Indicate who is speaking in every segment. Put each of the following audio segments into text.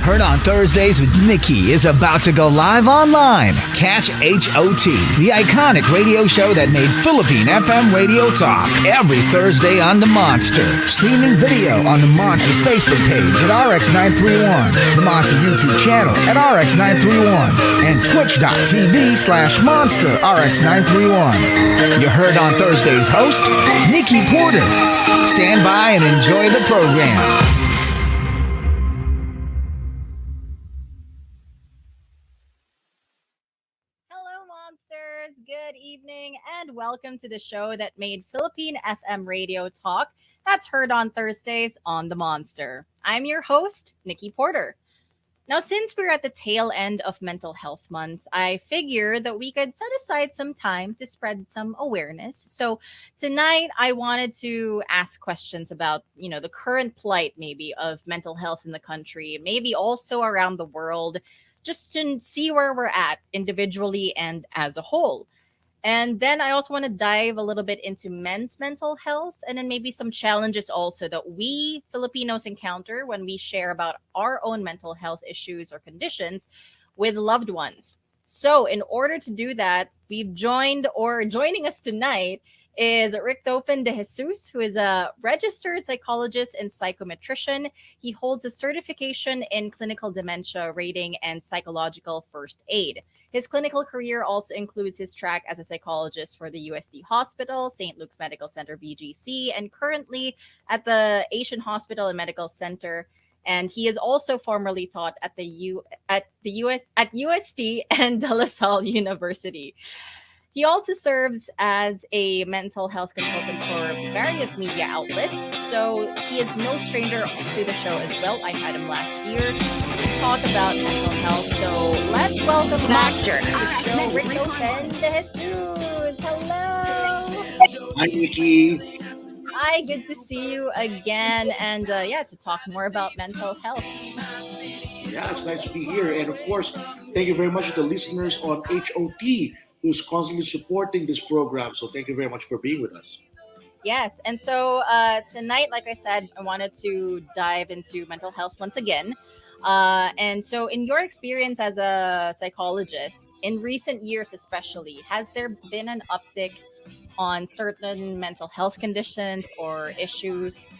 Speaker 1: Heard on Thursdays with Nikki is about to go live online. Catch HOT, the iconic radio show that made Philippine FM radio talk, every Thursday on the Monster. Streaming video on the Monster Facebook page at RX931, the Monster YouTube channel at RX931, and twitch.tv/Monster RX931. You heard on Thursday's host, Nikki Porter. Stand by and enjoy the program.
Speaker 2: Good evening and welcome to the show that made Philippine FM radio talk that's heard on Thursdays on the Monster. I'm your host, Nikki Porter. Now, since we're at the tail end of Mental Health Month, I figured that we could set aside some time to spread some awareness. So tonight, I wanted to ask questions about, the current plight maybe of mental health in the country, maybe also around the world, just to see where we're at individually and as a whole. And then I also want to dive a little bit into men's mental health and then maybe some challenges also that we Filipinos encounter when we share about our own mental health issues or conditions with loved ones. So in order to do that, joining us tonight is Richtofen de Jesus, who is a registered psychologist and psychometrician. He holds a certification in clinical dementia rating and psychological first aid. His clinical career also includes his track as a psychologist for the UST Hospital, St. Luke's Medical Center, BGC, and currently at the Asian Hospital and Medical Center. And he is also formerly taught at UST and De La Salle University. He also serves as a mental health consultant for various media outlets, so he is no stranger to the show as well. I had him last year to talk about mental health. So let's welcome
Speaker 3: Monster
Speaker 2: Richtofen de Jesus. Hello.
Speaker 3: Hi, Nikki.
Speaker 2: Hi, good to see you again, and to talk more about mental health.
Speaker 3: Yeah, it's nice to be here, and of course, thank you very much to the listeners on HOT who's constantly supporting this program. So thank you very much for being with us.
Speaker 2: Yes. And so tonight, like I said, I wanted to dive into mental health once again. And so in your experience as a psychologist, in recent years especially, has there been an uptick on certain mental health conditions or issues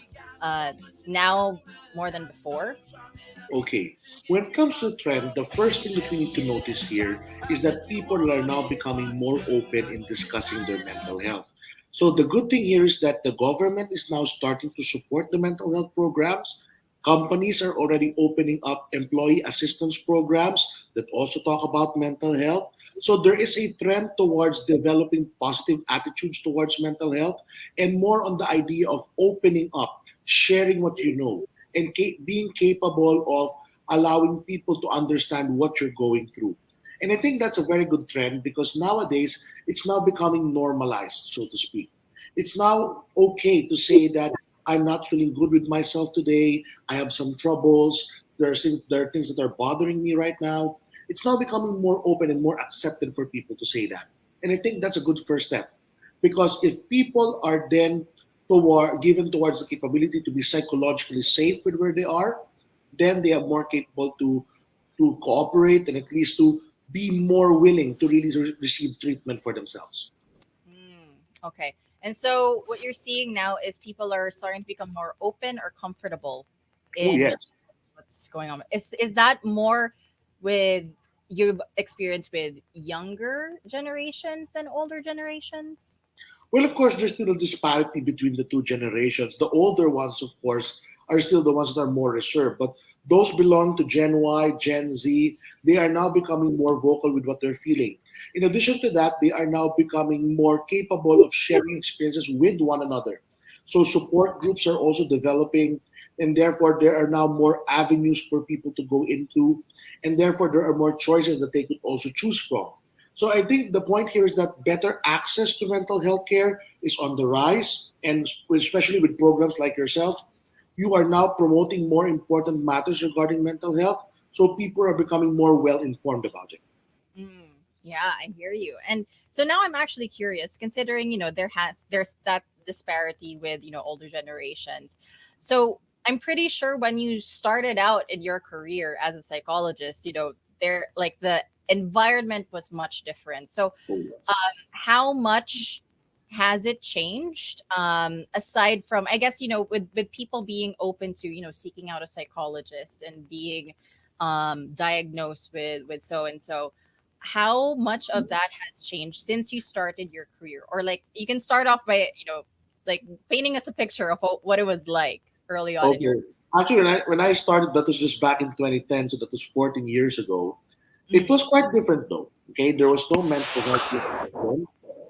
Speaker 2: now more than before?
Speaker 3: Okay, when it comes to trend, the first thing that we need to notice here is that people are now becoming more open in discussing their mental health. So the good thing here is that the government is now starting to support the mental health programs. Companies are already opening up employee assistance programs that also talk about mental health. So there is a trend towards developing positive attitudes towards mental health and more on the idea of opening up, sharing what you know, and being capable of allowing people to understand what you're going through. And I think that's a very good trend because nowadays it's now becoming normalized, so to speak. It's now okay to say that I'm not feeling good with myself today. I have some troubles. There are things that are bothering me right now. It's now becoming more open and more accepted for people to say that. And I think that's a good first step because if people are then given towards the capability to be psychologically safe with where they are, then they are more capable to cooperate and at least to be more willing to really receive treatment for themselves.
Speaker 2: Okay. And so what you're seeing now is people are starting to become more open or comfortable in
Speaker 3: yes.
Speaker 2: what's going on. Is that more with you've experienced with younger generations than older generations?
Speaker 3: Well, of course, there's still a disparity between the two generations. The older ones, of course, are still the ones that are more reserved. But those belong to Gen Y, Gen Z. They are now becoming more vocal with what they're feeling. In addition to that, they are now becoming more capable of sharing experiences with one another. So support groups are also developing, and therefore there are now more avenues for people to go into, and therefore there are more choices that they could also choose from. So I think the point here is that better access to mental health care is on the rise, and especially with programs like yourself, you are now promoting more important matters regarding mental health, so people are becoming more well informed about it.
Speaker 2: Yeah, I hear you. And so now I'm actually curious, considering, there's that disparity with, older generations. So I'm pretty sure when you started out in your career as a psychologist, there like the environment was much different. So,
Speaker 3: Oh, yes.
Speaker 2: how much has it changed? Aside from, I guess, with people being open to, seeking out a psychologist and being diagnosed with so and so, how much of that has changed since you started your career? Or like, you can start off by, like painting us a picture of what it was like early on in your.
Speaker 3: Okay. Actually, when I started, that was just back in 2010, so that was 14 years ago. It
Speaker 2: Mm,
Speaker 3: was quite different though. Okay, there was no mental health profession.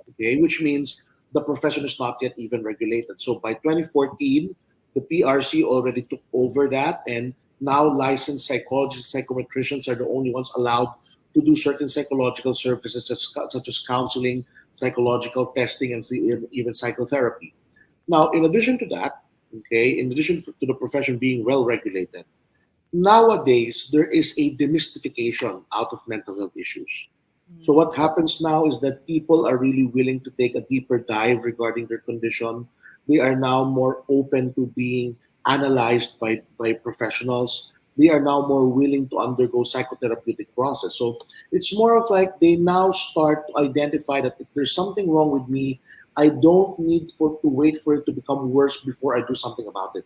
Speaker 3: Okay, which means the profession is not yet even regulated. So by 2014, the PRC already took over that, and now licensed psychologists, psychometricians are the only ones allowed to do certain psychological services such as counseling, psychological testing, and even psychotherapy. Now, in addition to that, okay, in addition to the profession being well regulated, nowadays there is a demystification out of mental health issues. So
Speaker 2: mm,
Speaker 3: what happens now is that people are really willing to take a deeper dive regarding their condition. They are now more open to being analyzed by professionals. They are now more willing to undergo psychotherapeutic process. So it's more of like they now start to identify that if there's something wrong with me, I don't need to wait for it to become worse before I do something about it.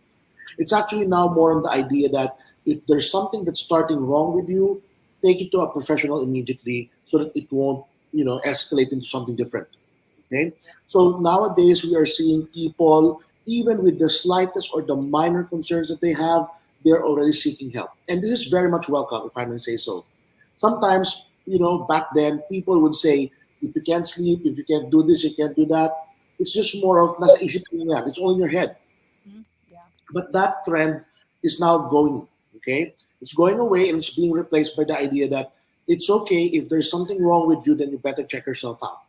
Speaker 3: It's actually now more on the idea that if there's something that's starting wrong with you, take it to a professional immediately so that it won't, escalate into something different. Okay. So nowadays we are seeing people, even with the slightest or the minor concerns that they have, they're already seeking help. And this is very much welcome, if I may say so. Sometimes, back then people would say, if you can't sleep, if you can't do this, you can't do that. It's just more of nasa isipin mo yan. It's all in your head.
Speaker 2: mm, yeah.
Speaker 3: But that trend is now going, okay? It's going away and it's being replaced by the idea that it's okay if there's something wrong with you, then you better check yourself out,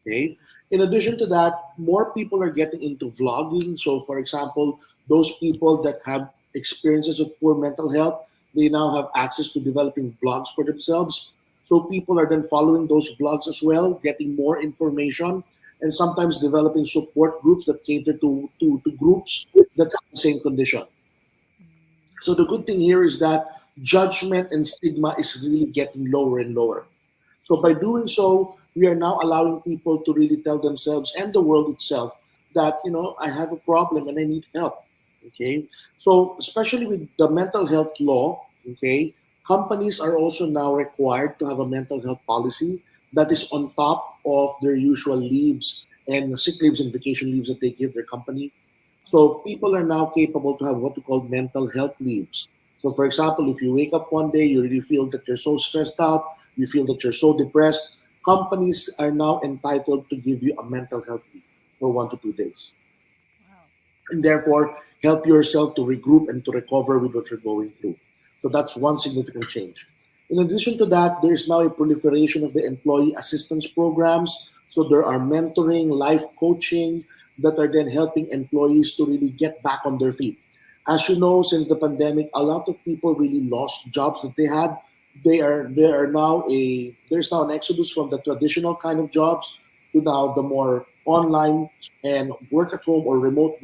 Speaker 3: okay? In addition to that, more people are getting into vlogging. So, for example, those people that have experiences of poor mental health, they now have access to developing vlogs for themselves. So, people are then following those vlogs as well, getting more information, and sometimes developing support groups that cater to groups that have the same condition. So the good thing here is that judgment and stigma is really getting lower and lower. So by doing so, we are now allowing people to really tell themselves and the world itself that, I have a problem and I need help. Okay. So especially with the mental health law, okay, companies are also now required to have a mental health policy that is on top of their usual leaves and sick leaves and vacation leaves that they give their company. So people are now capable to have what we call mental health leaves. So for example, if you wake up one day, you really feel that you're so stressed out, you feel that you're so depressed, companies are now entitled to give you a mental health leave for 1 to 2 days.
Speaker 2: Wow.
Speaker 3: And therefore help yourself to regroup and to recover with what you're going through. So that's one significant change. In addition to that, there is now a proliferation of the employee assistance programs. So there are mentoring, life coaching that are then helping employees to really get back on their feet. As you know, since the pandemic, a lot of people really lost jobs that they had. There's now an exodus from the traditional kind of jobs to now the more online and work at home or remote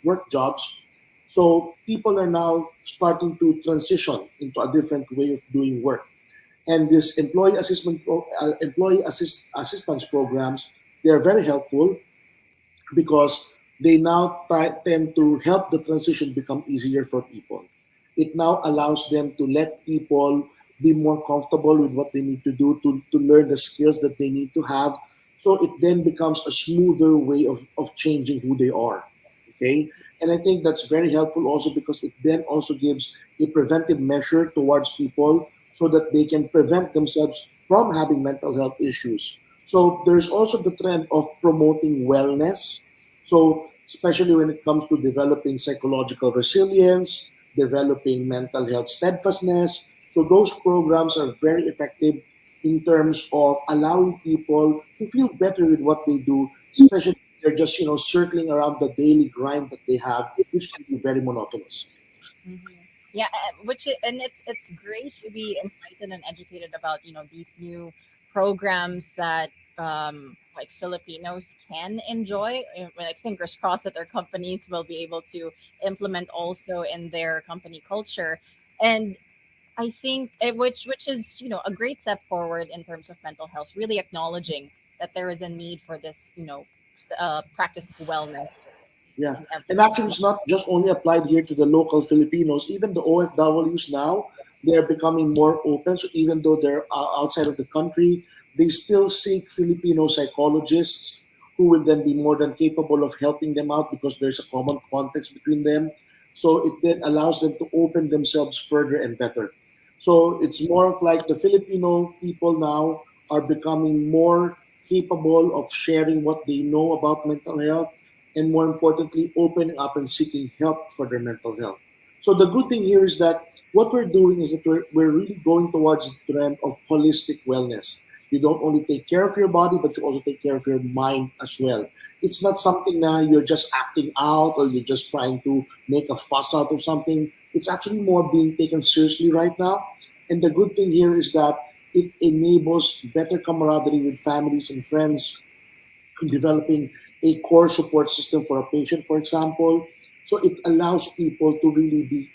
Speaker 3: work jobs. So people are now starting to transition into a different way of doing work. And this assistance programs, they are very helpful because they now tend to help the transition become easier for people. It now allows them to let people be more comfortable with what they need to do to learn the skills that they need to have. So it then becomes a smoother way of changing who they are. Okay. And I think that's very helpful also because it then also gives a preventive measure towards people so that they can prevent themselves from having mental health issues. So there's also the trend of promoting wellness, so, especially when it comes to developing psychological resilience, developing mental health steadfastness. So, those programs are very effective in terms of allowing people to feel better with what they do, especially if they're just, circling around the daily grind that they have, which can be very monotonous.
Speaker 2: Yeah, and it's great to be enlightened and educated about these new programs that like Filipinos can enjoy. Like fingers crossed that their companies will be able to implement also in their company culture. And I think which is a great step forward in terms of mental health, really acknowledging that there is a need for this practice of wellness
Speaker 3: Yeah.
Speaker 2: in
Speaker 3: And
Speaker 2: every
Speaker 3: actually, it's not just only applied here to the local Filipinos. Even the OFWs now, they're becoming more open. So even though they're outside of the country, they still seek Filipino psychologists who will then be more than capable of helping them out because there's a common context between them. So it then allows them to open themselves further and better. So it's more of like the Filipino people now are becoming more capable of sharing what they know about mental health, and more importantly, opening up and seeking help for their mental health. So the good thing here is that what we're doing is that we're really going towards the trend of holistic wellness. You don't only take care of your body, but you also take care of your mind as well. It's not something that you're just acting out or you're just trying to make a fuss out of something. It's actually more being taken seriously right now. And the good thing here is that it enables better camaraderie with families and friends, developing a core support system for a patient, for example. So it allows people to really be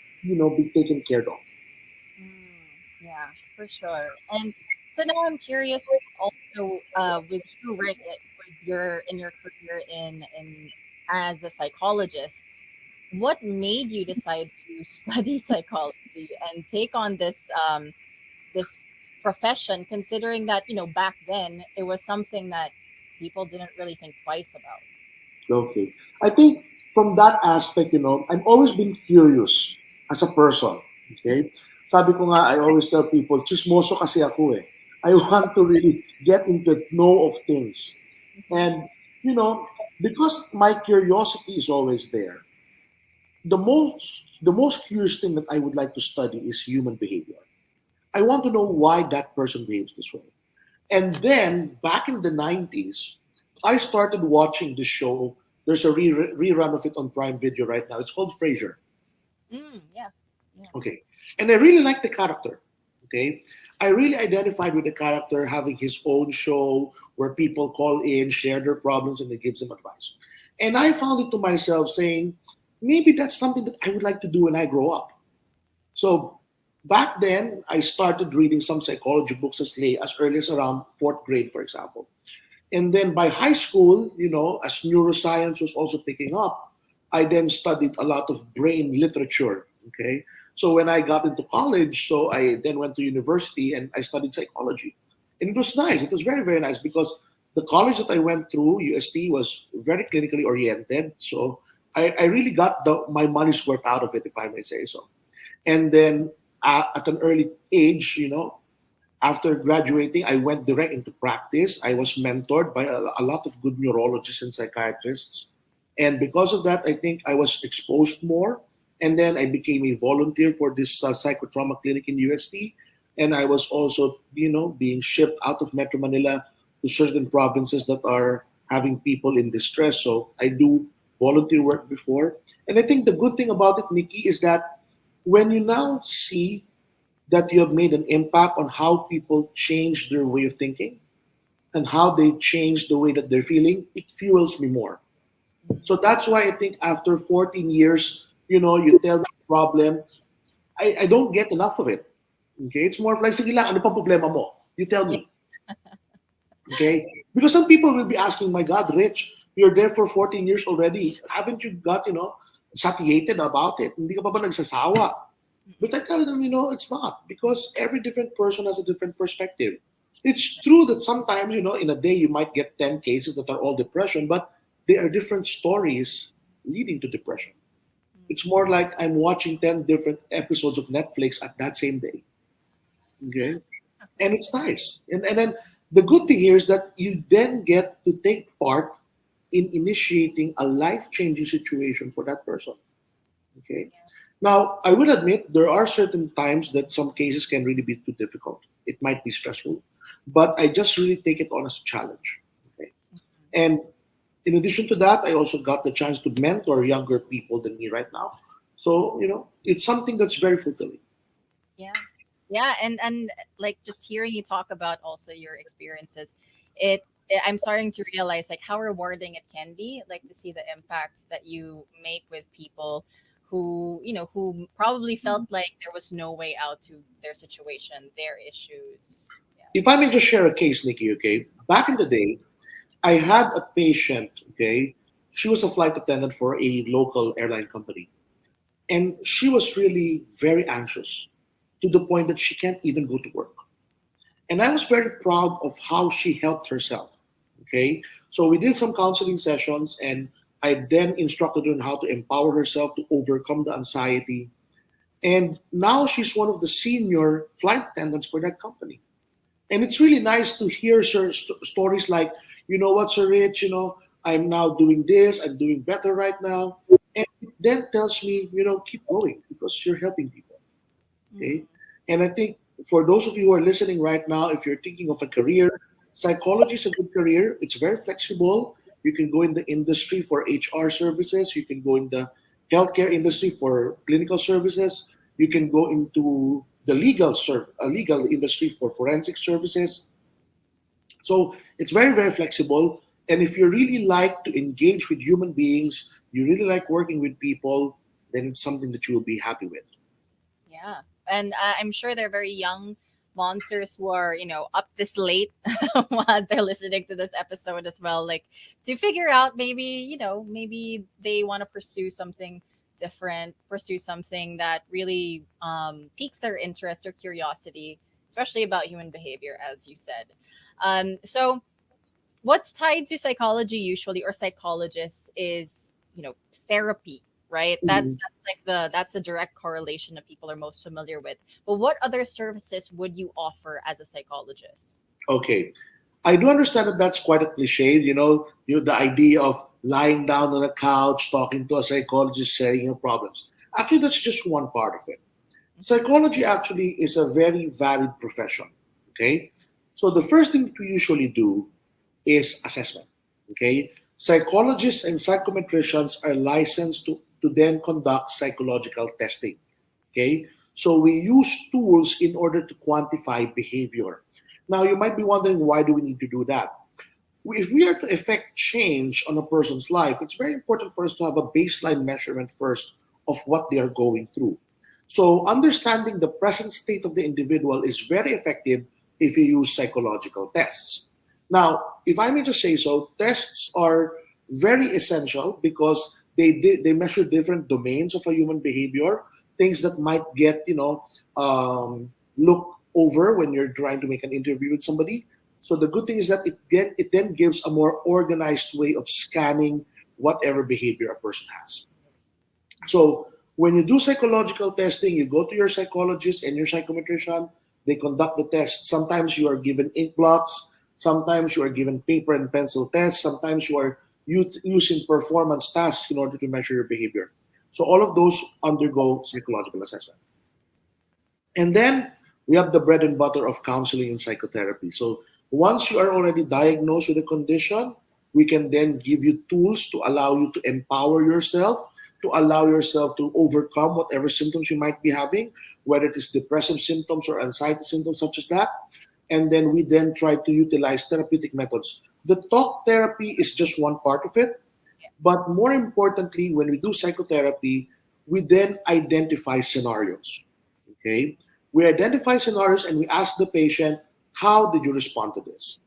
Speaker 3: taken care of.
Speaker 2: yeah, for sure. And so now I'm curious also with you, Rick, with your in your career in as a psychologist, what made you decide to study psychology and take on this profession, considering that back then it was something that people didn't really think twice about.
Speaker 3: Okay. I think from that aspect, I've always been curious as a person. Okay? Sabi ko nga, I always tell people, chismoso kasi ako eh. I want to really get into the know of things. And, you know, because my curiosity is always there, the most curious thing that I would like to study is human behavior. I want to know why that person behaves this way. And then back in the 90s, I started watching the show. There's a rerun of it on Prime Video right now. It's called Frasier.
Speaker 2: Yeah, yeah.
Speaker 3: Okay. And I really like the character. Okay. I really identified with the character having his own show where people call in, share their problems, and they gives them advice. And I found it to myself saying, maybe that's something that I would like to do when I grow up. So back then, I started reading some psychology books as early as around fourth grade, for example. And then by high school, as neuroscience was also picking up, I then studied a lot of brain literature. Okay. So when I got into college, so I then went to university and I studied psychology. And it was nice. It was very, very nice because the college that I went through, UST, was very clinically oriented. So I really got my money's worth out of it, if I may say so. And then at an early age, after graduating, I went direct into practice. I was mentored by a lot of good neurologists and psychiatrists. And because of that, I think I was exposed more. And then I became a volunteer for this psychotrauma clinic in UST. And I was also, being shipped out of Metro Manila to certain provinces that are having people in distress. So I do volunteer work before. And I think the good thing about it, Nikki, is that when you now see that you have made an impact on how people change their way of thinking and how they change the way that they're feeling, it fuels me more. So that's why I think after 14 years, you tell me the problem, I don't get enough of it. Okay? It's more of like, sige lang, ano pa problema mo? You tell
Speaker 2: Yeah.
Speaker 3: me. Okay? Because some people will be asking, my God, Rich, you're there for 14 years already. Haven't you got, satiated about it? Hindi ka pa ba nagsasawa? But I tell them, it's not because every different person has a different perspective. It's true that sometimes, in a day you might get 10 cases that are all depression, but they are different stories leading to depression. It's more like I'm watching 10 different episodes of Netflix at that same day. Okay? And it's nice. And then the good thing here is that you then get to take part in initiating a life changing situation for that person. Okay? Now, I will admit there are certain times that some cases can really be too difficult. It might be stressful, but I just really take it on as a challenge. Okay? And in addition to that, I also got the chance to mentor younger people than me right now. So, it's something that's very fulfilling.
Speaker 2: Yeah. Yeah, and like just hearing you talk about also your experiences, it I'm starting to realize like how rewarding it can be, like to see the impact that you make with people who, who probably felt like there was no way out to their situation, their issues. Yeah.
Speaker 3: If I may just share a case, Nikki, okay? Back in the day, I had a patient, okay? She was a flight attendant for a local airline company. And she was really very anxious to the point that she can't even go to work. And I was very proud of how she helped herself. Okay. So we did some counseling sessions, and I then instructed her on how to empower herself to overcome the anxiety. And now she's one of the senior flight attendants for that company. And it's really nice to hear stories like, you know what, Sir Rich, I'm now doing this, I'm doing better right now. And it then tells me, keep going because you're helping people. Okay.
Speaker 2: Mm.
Speaker 3: And I think for those of you who are listening right now, if you're thinking of a career, psychology is a good career. It's very flexible. You can go in the industry for HR services. You can go in the healthcare industry for clinical services. You can go into the legal industry for forensic services. So it's very, very flexible. And if you really like to engage with human beings, you really like working with people, then it's something that you will be happy with.
Speaker 2: Yeah. And I'm sure they're very young monsters who are, up this late while they're listening to this episode as well. Like to figure out maybe, maybe they want to pursue something different, pursue something that really piques their interest or curiosity, especially about human behavior, as you said. So what's tied to psychology usually or psychologists is therapy, right? That's,
Speaker 3: Mhm.
Speaker 2: that's like that's a direct correlation that people are most familiar with. But what other services would you offer as a psychologist?
Speaker 3: Okay. I do understand that that's quite a cliche, the idea of lying down on a couch, talking to a psychologist, sharing your problems. Actually, that's just one part of it. Psychology actually is a very varied profession. Okay. So the first thing to usually do is assessment. Okay. Psychologists and psychometricians are licensed to then conduct psychological testing. Okay. So we use tools in order to quantify behavior. Now you might be wondering, why do we need to do that? If we are to effect change on a person's life, it's very important for us to have a baseline measurement first of what they are going through. So, understanding the present state of the individual is very effective if you use psychological tests. Now, if I may just say so, tests are very essential because they measure different domains of a human behavior, things that might get looked over when you're trying to make an interview with somebody. So the good thing is that it then gives a more organized way of scanning whatever behavior a person has. So when you do psychological testing, you go to your psychologist and your psychometrician. They conduct the test. Sometimes you are given ink blots. Sometimes you are given paper and pencil tests. Sometimes you are using performance tasks in order to measure your behavior. So all of those undergo psychological assessment. And then we have the bread and butter of counseling and psychotherapy. So once you are already diagnosed with a condition, we can then give you tools to allow you to empower yourself, to allow yourself to overcome whatever symptoms you might be having, whether it is depressive symptoms or anxiety symptoms such as that. And then we then try to utilize therapeutic methods. The talk therapy is just one part of it. But more importantly, when we do psychotherapy, we then identify scenarios. Okay? We identify scenarios and we ask the patient, how did you respond to this?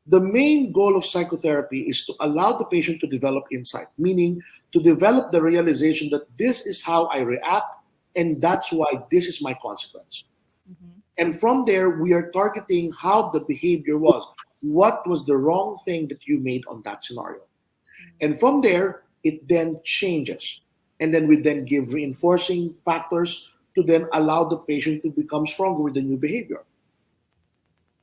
Speaker 3: The main goal of psychotherapy is to allow the patient to develop insight, meaning to develop the realization that this is how I react and that's why this is my consequence.
Speaker 2: Mm-hmm.
Speaker 3: And from there, we are targeting how the behavior was. What was the wrong thing that you made on that scenario? And from there, it then changes. And then we then give reinforcing factors to then allow the patient to become stronger with the new behavior.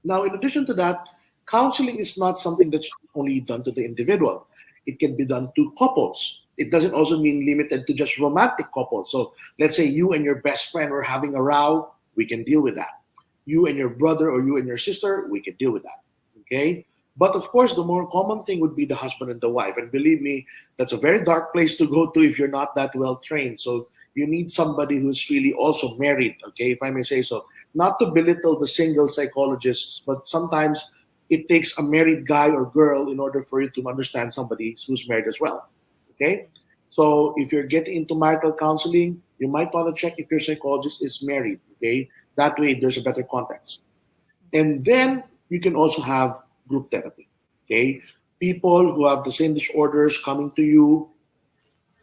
Speaker 3: Now, in addition to that, counseling is not something that's only done to the individual. It can be done to couples. It doesn't also mean limited to just romantic couples. So let's say you and your best friend are having a row, we can deal with that. You and your brother or you and your sister, we can deal with that. Okay? But of course, the more common thing would be the husband and the wife. And believe me, that's a very dark place to go to if you're not that well trained. So you need somebody who's really also married, okay, if I may say so. Not to belittle the single psychologists, but sometimes it takes a married guy or girl in order for you to understand somebody who's married as well. Okay? So if you're getting into marital counseling, you might want to check if your psychologist is married. Okay? That way there's a better context. And then you can also have group therapy. Okay? People who have the same disorders coming to you,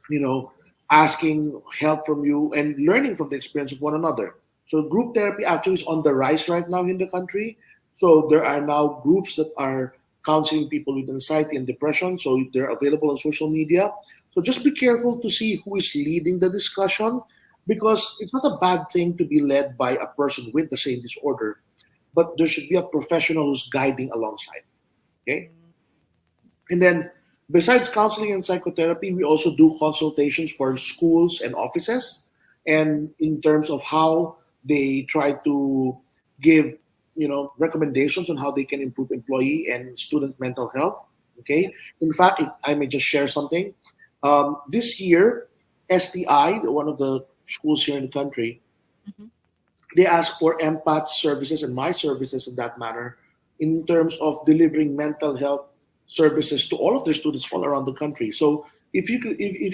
Speaker 3: you know, asking help from you and learning from the experience of one another. So group therapy actually is on the rise right now in the country. So there are now groups that are counseling people with anxiety and depression. So they're available on social media. So just be careful to see who is leading the discussion, because it's not a bad thing to be led by a person with the same disorder, but there should be a professional who's guiding alongside. Okay. And then, besides counseling and psychotherapy, we also do consultations for schools and offices, and in terms of how they try to give, recommendations on how they can improve employee and student mental health. Okay. In fact, if I may just share something, this year, STI, one of the schools here in the country,
Speaker 2: Mhm.
Speaker 3: they ask for empath services and my services in that manner, in terms of delivering mental health services to all of their students all around the country. So if you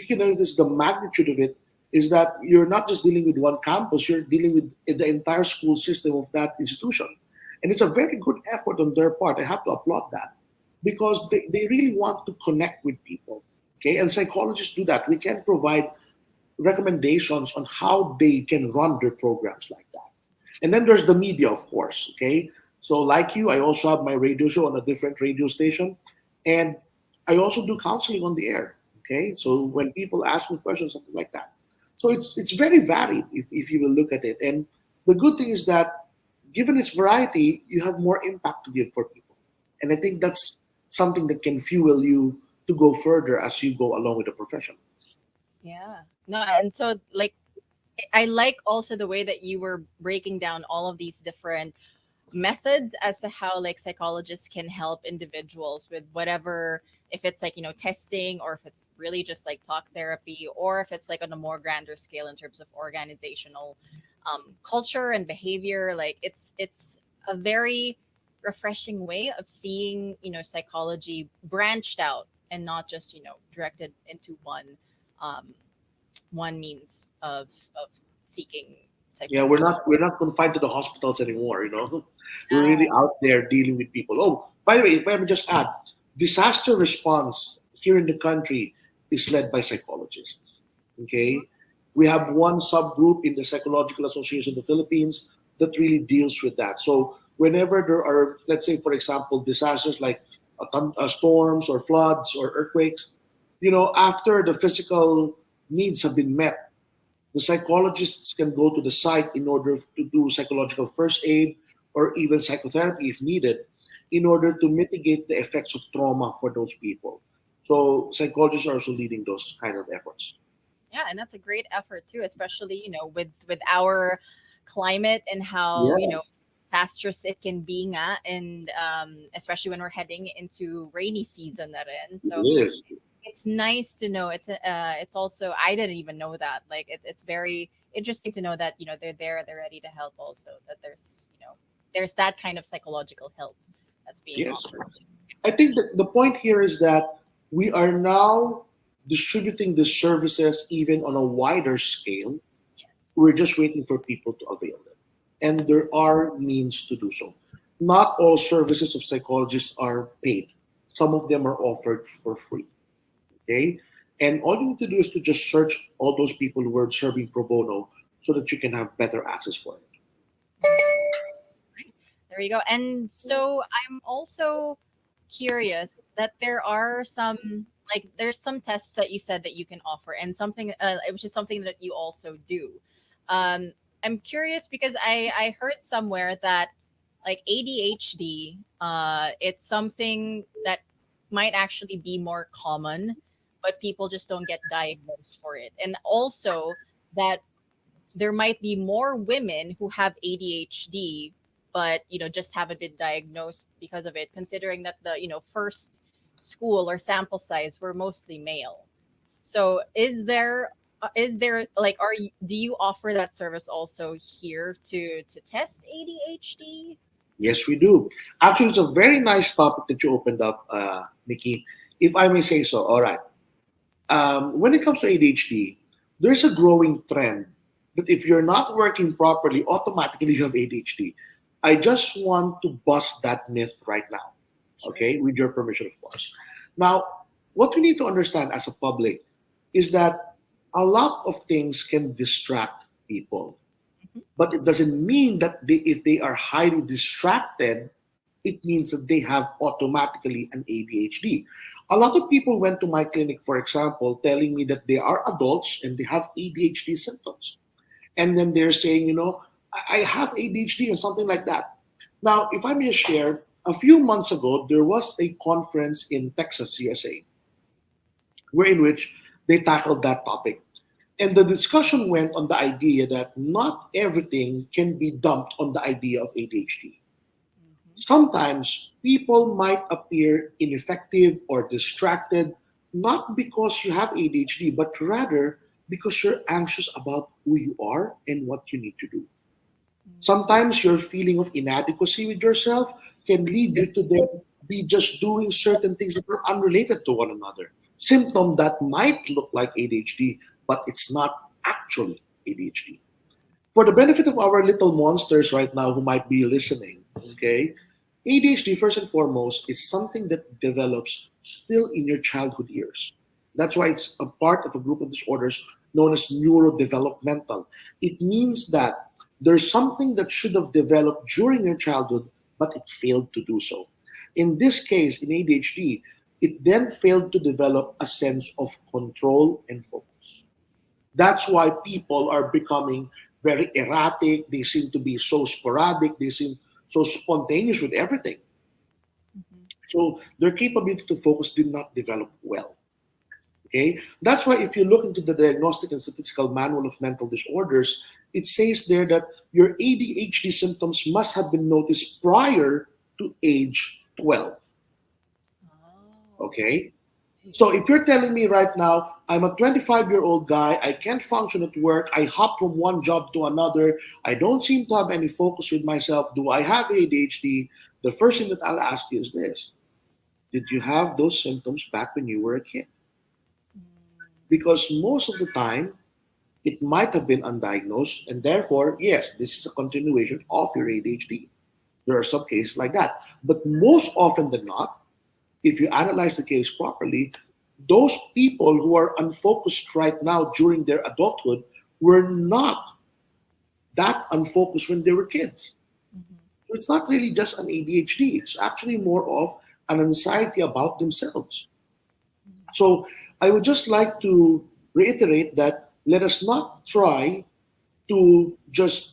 Speaker 3: can notice the magnitude of it, is that you're not just dealing with one campus, you're dealing with the entire school system of that institution. And it's a very good effort on their part. I have to applaud that, because they really want to connect with people. Okay, and psychologists do that. We can provide recommendations on how they can run their programs like that. And then there's the media, of course. Okay. So, like you, I also have my radio show on a different radio station. And I also do counseling on the air. Okay. So, when people ask me questions, something like that. So, it's very varied if you will look at it. And the good thing is that given its variety, you have more impact to give for people. And I think that's something that can fuel you to go further as you go along with the profession.
Speaker 2: Yeah. No, and so like I like also the way that you were breaking down all of these different methods as to how like psychologists can help individuals with whatever, if it's like testing, or if it's really just like talk therapy, or if it's like on a more grander scale in terms of organizational culture and behavior. Like it's a very refreshing way of seeing psychology branched out and not just directed into um, one means of seeking
Speaker 3: Yeah,
Speaker 2: psychological.
Speaker 3: we're not confined to the hospitals anymore. We're
Speaker 2: Yeah.
Speaker 3: really out there dealing with people. Oh, by the way, if I may just add, disaster response here in the country is led by psychologists. Okay, we have one subgroup in the Psychological Association of the Philippines that really deals with that. So whenever there are, let's say, for example, disasters like storms or floods or earthquakes, after the physical needs have been met, the psychologists can go to the site in order to do psychological first aid or even psychotherapy if needed, in order to mitigate the effects of trauma for those people. So psychologists are also leading those kind of efforts.
Speaker 2: Yeah, and that's a great effort too, especially with our climate and how
Speaker 3: Yeah,
Speaker 2: disastrous it can be nga, and especially when we're heading into rainy season that in.
Speaker 3: it
Speaker 2: So
Speaker 3: is.
Speaker 2: it's nice to know. It's also, I didn't even know that. Like it's very interesting to know that they're there, they're ready to help. Also that there's that kind of psychological help that's being
Speaker 3: Yes.
Speaker 2: offered.
Speaker 3: I think that the point here is that we are now distributing the services even on a wider scale.
Speaker 2: Yes.
Speaker 3: We're just waiting for people to avail them. And there are means to do so. Not all services of psychologists are paid. Some of them are offered for free. Okay? And all you need to do is to just search all those people who are serving pro bono so that you can have better access for it.
Speaker 2: There you go. And so I'm also curious that there are some, like there's some tests that you said that you can offer, and something which is something that you also do. I'm curious because I heard somewhere that like ADHD, it's something that might actually be more common, but people just don't get diagnosed for it. And also that there might be more women who have ADHD, but just haven't been diagnosed because of it, considering that the first school or sample size were mostly male. So is there like do you offer that service also here to test ADHD?
Speaker 3: Yes, we do. Actually, it's a very nice topic that you opened up, Nikki, if I may say so. All right. When it comes to ADHD, there's a growing trend that if you're not working properly, automatically you have ADHD. I just want to bust that myth right now,
Speaker 2: Sure.
Speaker 3: okay, with your permission, of course. Now, what we need to understand as a public is that a lot of things can distract people,
Speaker 2: Mhm.
Speaker 3: but it doesn't mean that if they are highly distracted, it means that they have automatically an ADHD. A lot of people went to my clinic, for example, telling me that they are adults and they have ADHD symptoms. And then they're saying, I have ADHD or something like that. Now, if I may share, a few months ago, there was a conference in Texas, USA, where in which they tackled that topic. And the discussion went on the idea that not everything can be dumped on the idea of ADHD.
Speaker 2: Mhm.
Speaker 3: Sometimes people might appear ineffective or distracted, not because you have ADHD, but rather because you're anxious about who you are and what you need to do. Sometimes your feeling of inadequacy with yourself can lead you to then be just doing certain things that are unrelated to one another. Symptom that might look like ADHD, but it's not actually ADHD. For the benefit of our little monsters right now who might be listening, okay, ADHD, first and foremost, is something that develops still in your childhood years. That's why it's a part of a group of disorders known as neurodevelopmental. It means that there's something that should have developed during your childhood, but it failed to do so. In this case, in ADHD, it then failed to develop a sense of control and focus. That's why people are becoming very erratic. They seem to be so sporadic. They seem so spontaneous with everything.
Speaker 2: Mhm.
Speaker 3: So their capability to focus did not develop well. Okay, that's why if you look into the Diagnostic and Statistical Manual of Mental Disorders, it says there that your ADHD symptoms must have been noticed prior to age 12.
Speaker 2: Oh.
Speaker 3: Okay, so if you're telling me right now, I'm a 25-year-old guy, I can't function at work, I hop from one job to another, I don't seem to have any focus with myself, do I have ADHD? The first thing that I'll ask you is this: did you have those symptoms back when you were a kid?
Speaker 2: Mm.
Speaker 3: Because most of the time, it might have been undiagnosed, and therefore, yes, this is a continuation of your ADHD. There are some cases like that. But most often than not, if you analyze the case properly, those people who are unfocused right now during their adulthood were not that unfocused when they were kids.
Speaker 2: Mhm.
Speaker 3: So it's not really just an ADHD, it's actually more of an anxiety about themselves. So I would just like to reiterate that let us not try to just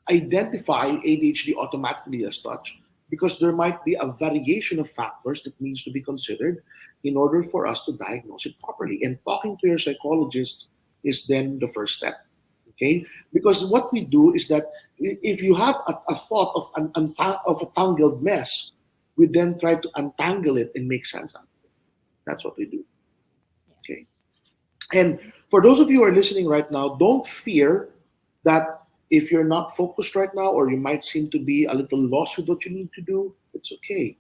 Speaker 3: identify ADHD automatically as such, because there might be a variation of factors that needs to be considered in order for us to diagnose it properly. And talking to your psychologist is then the first step. Okay, because what we do is that if you have a thought of of a tangled mess, we then try to untangle it and make sense out of it. That's what we do.
Speaker 2: Yeah.
Speaker 3: Okay. And for those of you who are listening right now, don't fear that if you're not focused right now or you might seem to be a little lost with what you need to do, it's okay.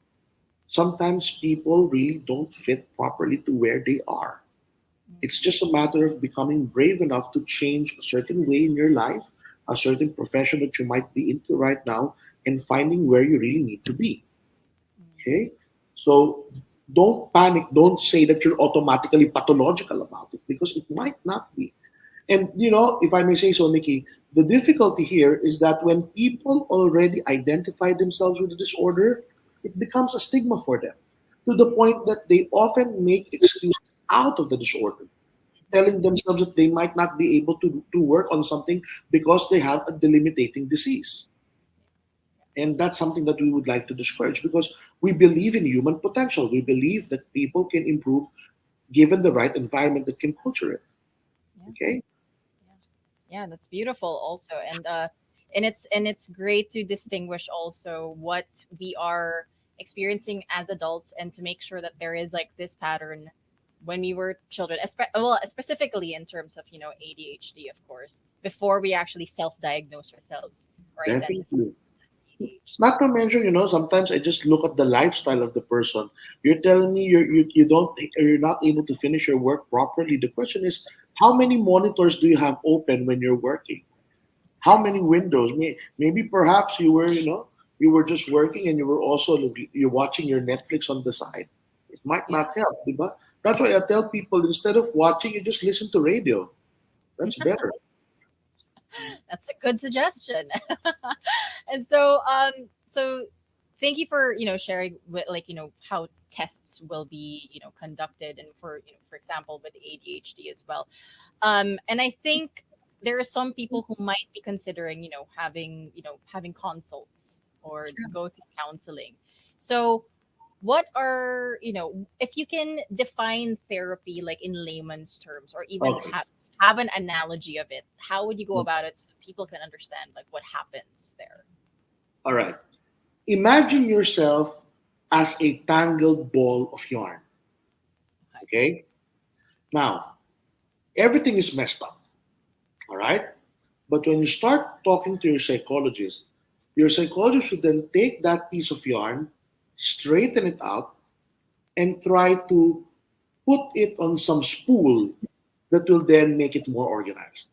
Speaker 3: Sometimes people really don't fit properly to where they are. It's
Speaker 2: Mhm.
Speaker 3: just a matter of becoming brave enough to change a certain way in your life, a certain profession that you might be into right now, and finding where you really need to be.
Speaker 2: Mhm.
Speaker 3: Okay? So don't panic. Don't say that you're automatically pathological about it because it might not be. And if I may say so, Nikki, the difficulty here is that when people already identify themselves with the disorder, it becomes a stigma for them to the point that they often make excuses out of the disorder, telling themselves that they might not be able to work on something because they have a delimitating disease. And that's something that we would like to discourage because we believe in human potential. We believe that people can improve given the right environment that can culture it.
Speaker 2: Yeah.
Speaker 3: Okay?
Speaker 2: Yeah. Yeah, that's beautiful also. And it's great to distinguish also what we are experiencing as adults and to make sure that there is like this pattern when we were children, well, specifically in terms of, ADHD, of course, before we actually self-diagnose ourselves or identify
Speaker 3: Definitely.
Speaker 2: ADHD.
Speaker 3: Not to mention, sometimes I just look at the lifestyle of the person. You're telling me you don't you're not able to finish your work properly. The question is, how many monitors do you have open when you're working? How many windows? Maybe perhaps you were just working and you were also you're watching your Netflix on the side. It might
Speaker 2: Yeah,
Speaker 3: not help, diba? That's why I tell people instead of watching, you just listen to radio. That's better.
Speaker 2: that's a good suggestion. And so thank you for sharing with like how tests will be conducted, and for for example with ADHD as well. And I think there are some people who might be considering having consults or go through counseling. So what are if you can define therapy like in layman's terms, or even
Speaker 3: Okay.
Speaker 2: have an analogy of it, how would you go about it so that people can understand like what happens there?
Speaker 3: All right. Imagine yourself as a tangled ball of yarn.
Speaker 2: Okay.
Speaker 3: Okay. Now, everything is messed up. All right. But when you start talking to your psychologist would then take that piece of yarn, straighten it out, and try to put it on some spool that will then make it more organized.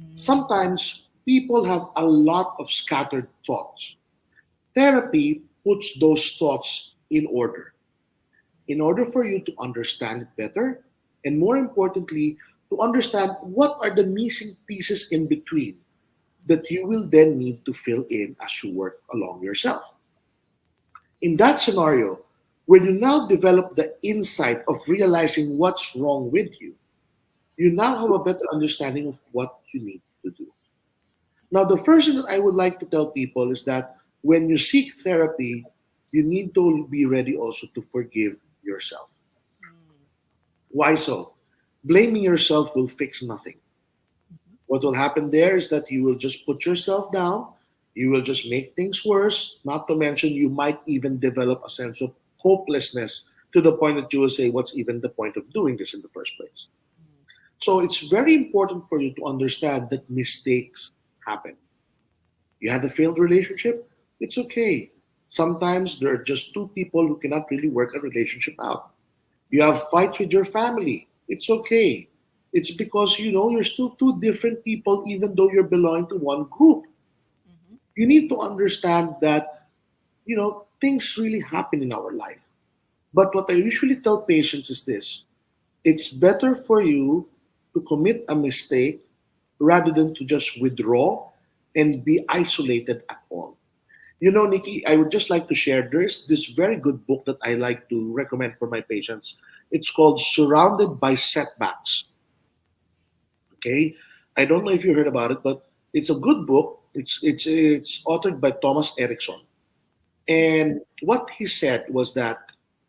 Speaker 2: Mm,
Speaker 3: Sometimes people have a lot of scattered thoughts. Therapy puts those thoughts in order for you to understand it better, and more importantly, to understand what are the missing pieces in between that you will then need to fill in as you work along yourself. In that scenario, when you now develop the insight of realizing what's wrong with you now have a better understanding of what you need to do. Now, the first thing that I would like to tell people is that when you seek therapy, you need to be ready also to forgive yourself.
Speaker 2: mm,
Speaker 3: Why so? Blaming yourself will fix nothing.
Speaker 2: mhm.
Speaker 3: What will happen there is that you will just put yourself down, you will just make things worse, not to mention you might even develop a sense of hopelessness to the point that you will say, what's even the point of doing this in the first place? So it's very important for you to understand that mistakes happen. You had a failed relationship, it's okay. Sometimes there are just two people who cannot really work a relationship out. You have fights with your family, it's okay. It's because you're still two different people, even though you're belonging to one group.
Speaker 2: Mhm.
Speaker 3: You need to understand that things really happen in our life. But what I usually tell patients is this: it's better for you to commit a mistake rather than to just withdraw and be isolated at all. Nikki, I would just like to share there's this very good book that I like to recommend for my patients. It's called Surrounded by Setbacks. Okay, I don't know if you heard about it, but it's a good book. It's authored by Thomas Erickson, and what he said was that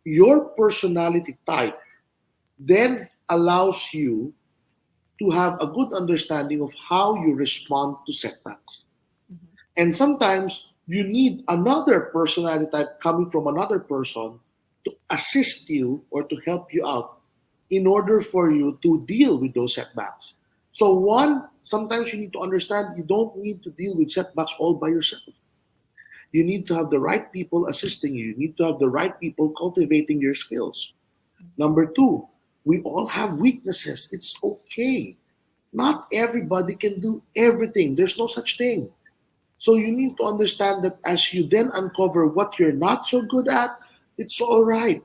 Speaker 3: your personality type then allows you to have a good understanding of how you respond to setbacks.
Speaker 2: Mhm.
Speaker 3: And sometimes you need another personality type coming from another person to assist you or to help you out in order for you to deal with those setbacks. So, one, sometimes you need to understand you don't need to deal with setbacks all by yourself. You need to have the right people assisting you, you need to have the right people cultivating your skills. Number two, we all have weaknesses. It's okay. Not everybody can do everything. There's no such thing. So you need to understand that as you then uncover what you're not so good at, it's all right.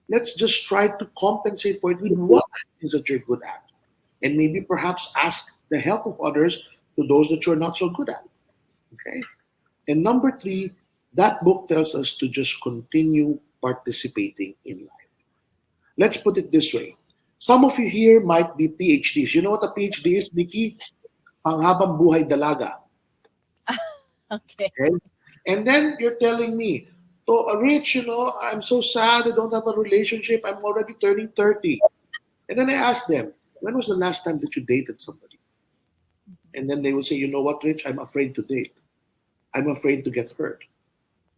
Speaker 3: Let's just try to compensate for it with what things that you're good at. And maybe perhaps ask the help of others to those that you're not so good at. Okay? And number three, that book tells us to just continue participating in life. Let's put it this way. Some of you here might be PhDs. You know what a PhD is, Nikki? Panghabang buhay dalaga.
Speaker 2: Okay.
Speaker 3: Okay? And then you're telling me, oh, Rich, I'm so sad. I don't have a relationship. I'm already turning 30. And then I ask them, when was the last time that you dated somebody? And then they will say, you know what, Rich, I'm afraid to date. I'm afraid to get hurt.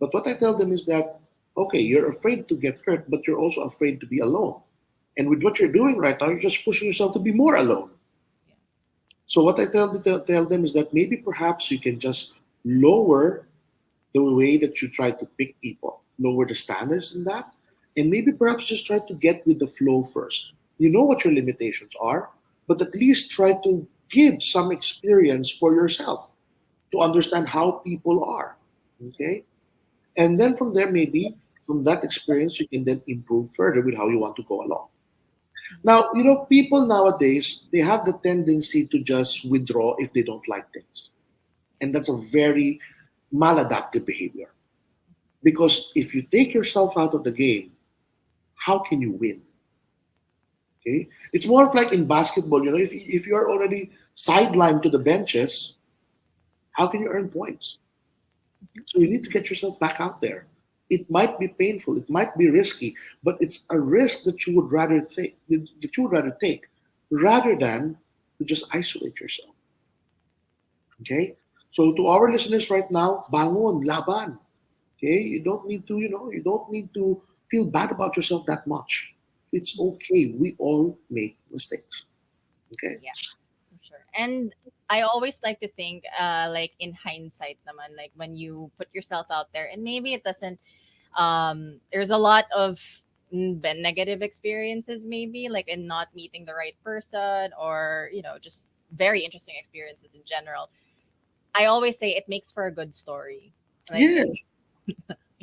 Speaker 3: But what I tell them is that, okay, you're afraid to get hurt, but you're also afraid to be alone. And with what you're doing right now, you're just pushing yourself to be more alone.
Speaker 2: Yeah.
Speaker 3: So what I tell them is that maybe perhaps you can just lower the way that you try to pick people, lower the standards in that, and maybe perhaps just try to get with the flow first. You know what your limitations are, but at least try to give some experience for yourself to understand how people are. Okay? And then from there, maybe from that experience, you can then improve further with how you want to go along. Now, people nowadays, they have the tendency to just withdraw if they don't like things. And that's a very maladaptive behavior. Because if you take yourself out of the game, how can you win? Okay? It's more of like in basketball, if you are already sidelined to the benches, how can you earn points? So you need to get yourself back out there. It might be painful, it might be risky, but it's a risk that you would rather take rather than to just isolate yourself. Okay? So to our listeners right now, bangon, laban. Okay? You don't need to feel bad about yourself that much. It's okay. We all make mistakes. Okay?
Speaker 2: Yeah, for sure. And I always like to think, like in hindsight, naman, like when you put yourself out there, and maybe it doesn't. There's a lot of negative experiences, maybe like in not meeting the right person, or just very interesting experiences in general. I always say it makes for a good story. Like
Speaker 3: Yes.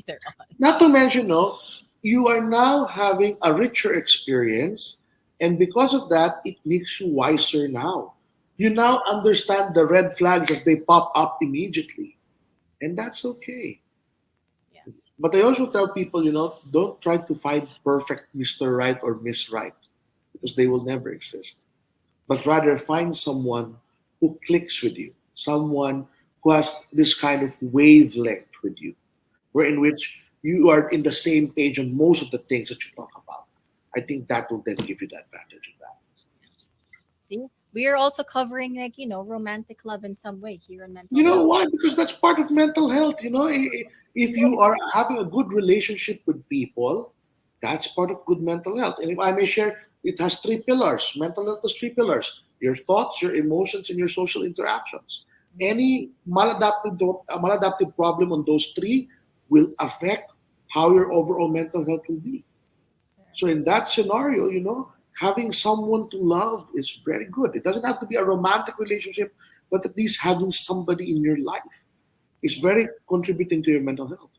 Speaker 2: later on.
Speaker 3: Not to mention, no, you are now having a richer experience, and because of that, it makes you wiser now. You now understand the red flags as they pop up immediately, and that's okay.
Speaker 2: Yeah.
Speaker 3: But I also tell people, don't try to find perfect Mr. Right or Miss Right because they will never exist. But rather find someone who clicks with you, someone who has this kind of wavelength with you, where in which you are in the same page on most of the things that you talk about. I think that will then give you the advantage of that.
Speaker 2: See, we are also covering like romantic love in some way here in
Speaker 3: You
Speaker 2: mental
Speaker 3: know
Speaker 2: health.
Speaker 3: why? Because that's part of mental health. If you are having a good relationship with people, that's part of good mental health. And if I may share, it has three pillars. Mental health has three pillars: your thoughts, your emotions, and your social interactions. Any maladaptive problem on those three will affect how your overall mental health will be. So in that scenario, having someone to love is very good. It doesn't have to be a romantic relationship, but at least having somebody in your life is very contributing to your mental health.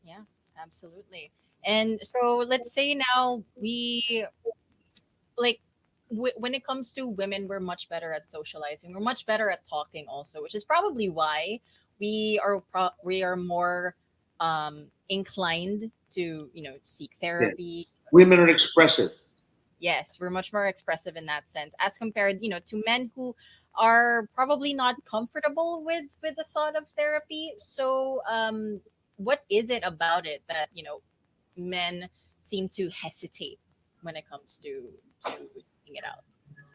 Speaker 2: Yeah, absolutely. And so let's say now we like when it comes to women, we're much better at socializing. We're much better at talking also, which is probably why we are more inclined to seek
Speaker 3: Yeah.
Speaker 2: therapy.
Speaker 3: Women are expressive.
Speaker 2: Yes, we're much more expressive in that sense as compared to men who are probably not comfortable with the thought of therapy. So what is it about it that men seem to hesitate when it comes to seeking it out?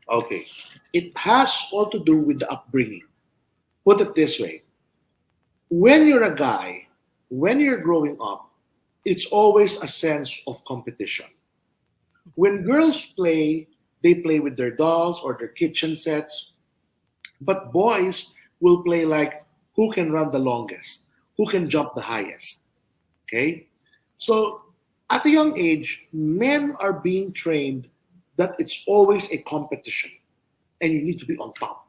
Speaker 3: Okay. It has all to do with the upbringing. Put it this way: when you're a guy, when you're growing up, it's always a sense of competition. When girls play, they play with their dolls or their kitchen sets, but boys will play like who can run the longest, who can jump the highest. Okay? So at a young age, men are being trained that it's always a competition and you need to be on top.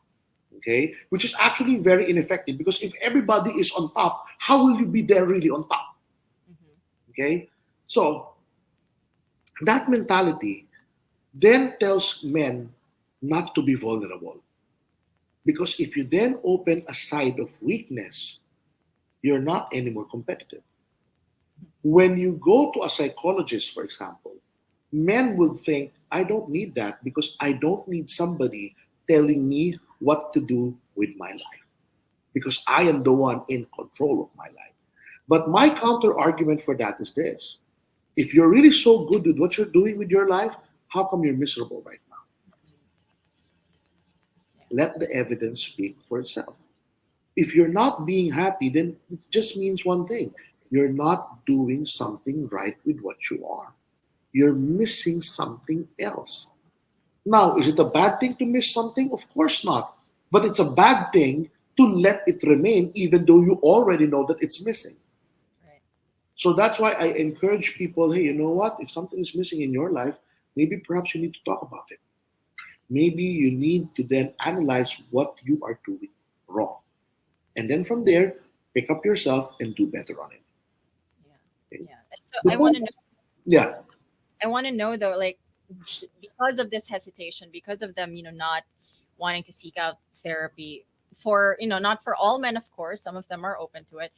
Speaker 3: Okay? Which is actually very ineffective because if everybody is on top, how will you be there really on top?
Speaker 2: Hmm.
Speaker 3: Okay? So that mentality then tells men not to be vulnerable. Because if you then open a side of weakness, you're not anymore competitive. When you go to a psychologist, for example, men will think, I don't need that because I don't need somebody telling me what to do with my life because I am the one in control of my life. But my counter argument for that is this: if you're really so good with what you're doing with your life, how come you're miserable right now? Let the evidence speak for itself. If you're not being happy, then it just means one thing: you're not doing something right with what you are. You're missing something else. Now, is it a bad thing to miss something? Of course not. But it's a bad thing to let it remain even though you already know that it's missing.
Speaker 2: Right.
Speaker 3: So that's why I encourage people, hey, you know what? If something is missing in your life, maybe perhaps you need to talk about it. Maybe you need to then analyze what you are doing wrong. And then from there, pick up yourself and do better on it.
Speaker 2: Yeah.
Speaker 3: Okay?
Speaker 2: Yeah. And so
Speaker 3: The point, yeah.
Speaker 2: I want to know though, like, because of this hesitation, because of them, not wanting to seek out therapy for, not for all men, of course, some of them are open to it.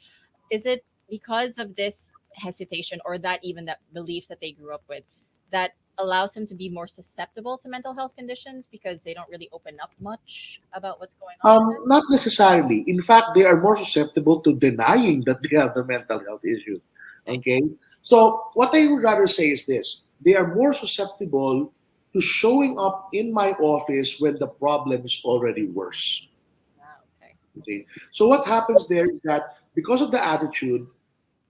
Speaker 2: Is it because of this hesitation, or that even that belief that they grew up with, that allows them to be more susceptible to mental health conditions because they don't really open up much about what's going on with them?
Speaker 3: Not necessarily. In fact, they are more susceptible to denying that they have the mental health issue.
Speaker 2: Okay.
Speaker 3: Okay? So, what I would rather say is this: they are more susceptible to showing up in my office when the problem is already worse.
Speaker 2: Ah, okay.
Speaker 3: Okay? So, what happens there is that because of the attitude,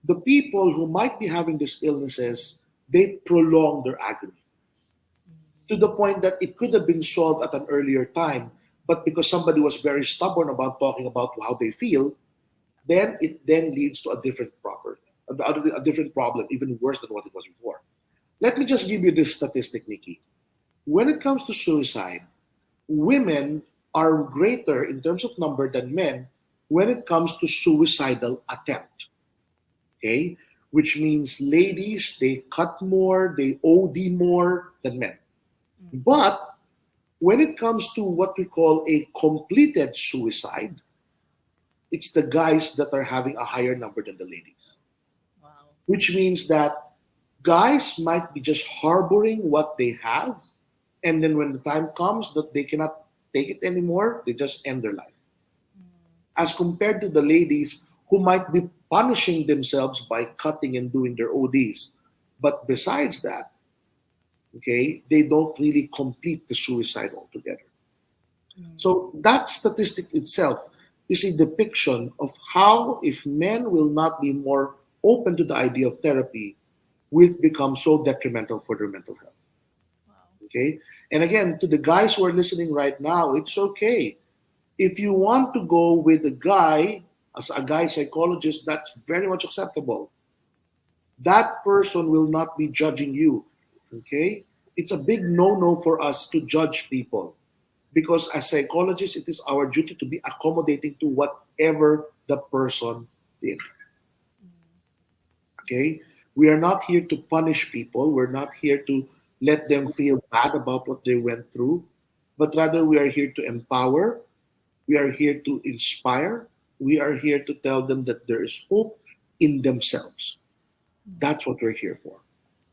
Speaker 3: the people who might be having these illnesses, they prolong their agony to the point that it could have been solved at an earlier time, but because somebody was very stubborn about talking about how they feel, then it then leads to a different a different problem, even worse than what it was before. Let me just give you this statistic, Nikki. When it comes to suicide, women are greater in terms of number than men when it comes to suicidal attempt. Okay, which means ladies they cut more, they OD more than men.
Speaker 2: Mm.
Speaker 3: But when it comes to what we call a completed suicide, it's the guys that are having a higher number than the ladies.
Speaker 2: Wow.
Speaker 3: Which means that guys might be just harboring what they have, and then when the time comes that they cannot take it anymore, they just end their life.
Speaker 2: Mm.
Speaker 3: As compared to the ladies who might be punishing themselves by cutting and doing their ODs. But besides that, okay, they don't really complete the suicide altogether.
Speaker 2: Mm.
Speaker 3: So that statistic itself is a depiction of how if men will not be more open to the idea of therapy, will become so detrimental for their mental health.
Speaker 2: Wow.
Speaker 3: Okay? And again, to the guys who are listening right now, it's okay. If you want to go with a guy, as a guy psychologist, that's very much acceptable. That person will not be judging you. Okay? It's a big no no for us to judge people because as psychologists, it is our duty to be accommodating to whatever the person did.
Speaker 2: Mm.
Speaker 3: Okay? We are not here to punish people. We're not here to let them feel bad about what they went through, but rather we are here to empower. We are here to inspire. We are here to tell them that there is hope in themselves.
Speaker 2: Mm.
Speaker 3: That's what we're here for.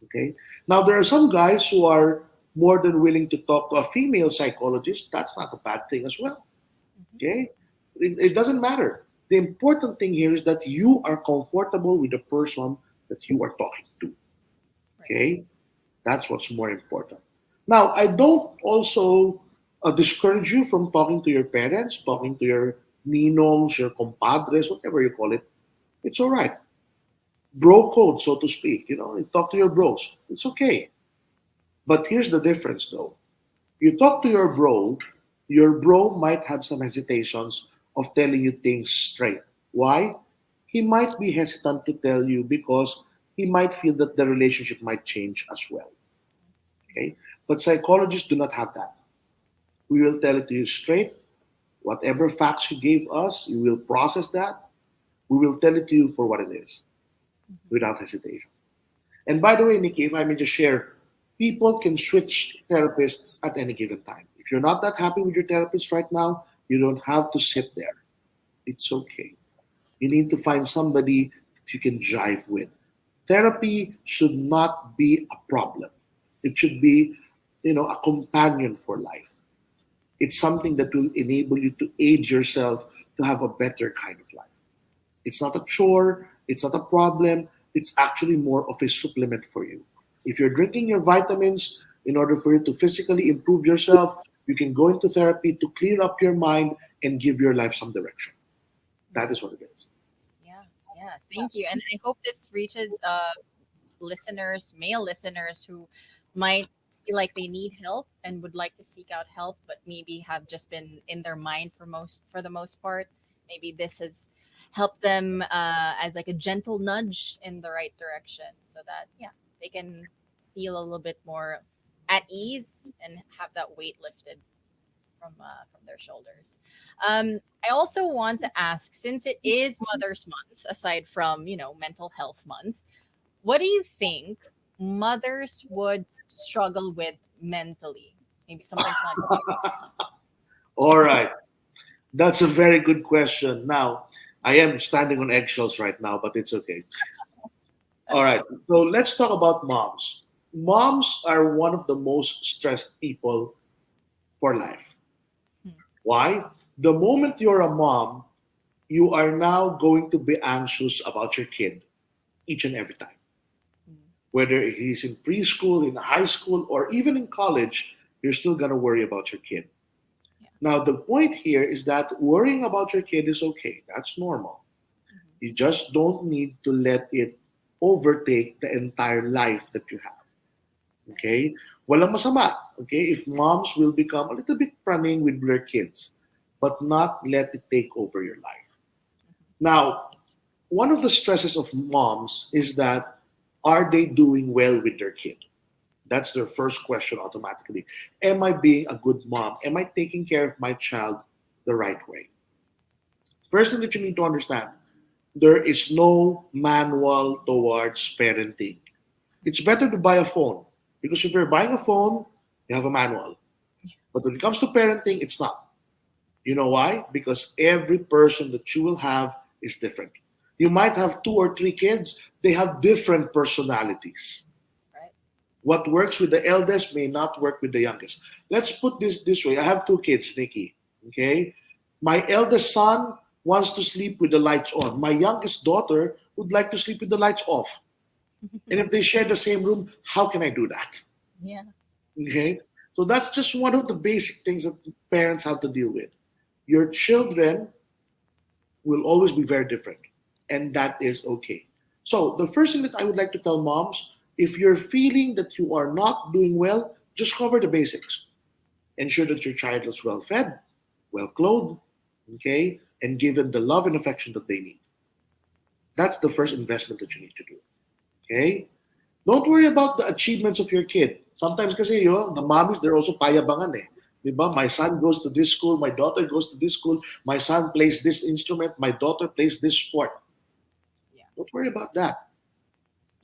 Speaker 3: Okay? Now, there are some guys who are more than willing to talk to a female psychologist. That's not a bad thing as well.
Speaker 2: Mhm.
Speaker 3: Okay? It doesn't matter. The important thing here is that you are comfortable with the person that you are talking to.
Speaker 2: Right.
Speaker 3: Okay? That's what's more important. Now, I don't also discourage you from talking to your parents, talking to your ninongs, your compadres, whatever you call it. It's all right. Bro code, so to speak. Talk to your bros. It's okay. But here's the difference, though. You talk to your bro might have some hesitations of telling you things straight. Why? He might be hesitant to tell you because he might feel that the relationship might change as well. Okay? But psychologists do not have that. We will tell it to you straight. Whatever facts you gave us, you will process that. We will tell it to you for what it is
Speaker 2: Mhm.
Speaker 3: without hesitation. And by the way, Nikki, if I may just share, people can switch therapists at any given time. If you're not that happy with your therapist right now, you don't have to sit there. It's okay. You need to find somebody that you can jive with. Therapy should not be a problem. It should be, a companion for life. It's something that will enable you to aid yourself to have a better kind of life. It's not a chore, it's not a problem, it's actually more of a supplement for you. If you're drinking your vitamins in order for you to physically improve yourself, you can go into therapy to clear up your mind and give your life some direction. That
Speaker 2: Mm.
Speaker 3: is what it is.
Speaker 2: Yeah. Yeah. Thank you. And I hope this reaches listeners, male listeners who might feel like they need help and would like to seek out help, but maybe have just been in their mind for the most part. maybe this has helped them as like a gentle nudge in the right direction, so that yeah, they can feel a little bit more at ease and have that weight lifted from their shoulders. I also want to ask, since it is Mother's Month, aside from mental health month, what do you think mothers would struggle with mentally? Maybe sometimes not.
Speaker 3: All right. That's a very good question. Now, I am standing on eggshells right now, but it's okay. All right. So let's talk about moms. Moms are one of the most stressed people for life.
Speaker 2: Hmm.
Speaker 3: Why? The moment you're a mom, you are now going to be anxious about your kid each and every time.
Speaker 2: Hmm.
Speaker 3: Whether he's in preschool, in high school, or even in college, you're still going to worry about your kid.
Speaker 2: Yeah.
Speaker 3: Now, the point here is that worrying about your kid is okay. That's normal.
Speaker 2: Mhm.
Speaker 3: You just don't need to let it overtake the entire life that you have.
Speaker 2: Right.
Speaker 3: Okay? Walang masama. Okay? If moms will become a little bit praning with their kids, but not let it take over your life. Now, one of the stresses of moms is that are they doing well with their kid? That's their first question automatically. Am I being a good mom? Am I taking care of my child the right way? First thing that you need to understand, there is no manual towards parenting. It's better to buy a phone because if you're buying a phone, you have a manual. But when it comes to parenting, it's not. You know why? Because every person that you will have is different. You might have two or three kids, they have different personalities.
Speaker 2: Right.
Speaker 3: What works with the eldest may not work with the youngest. Let's put this way. I have two kids, Nikki. Okay? My eldest son wants to sleep with the lights on. My youngest daughter would like to sleep with the lights off. And if they share the same room, how can I do that?
Speaker 2: Yeah.
Speaker 3: Okay? So that's just one of the basic things that parents have to deal with. Your children will always be very different, and that is okay. So, the first thing that I would like to tell moms, if you're feeling that you are not doing well, just cover the basics. Ensure that your child is well fed, well clothed, okay, and given the love and affection that they need. That's the first investment that you need to do. Okay? Don't worry about the achievements of your kid. Sometimes kasi, the mommies, they're also payabangan eh. Diba? My son goes to this school, my daughter goes to this school, my son plays this instrument, my daughter plays this sport.
Speaker 2: Yeah.
Speaker 3: Don't worry about that.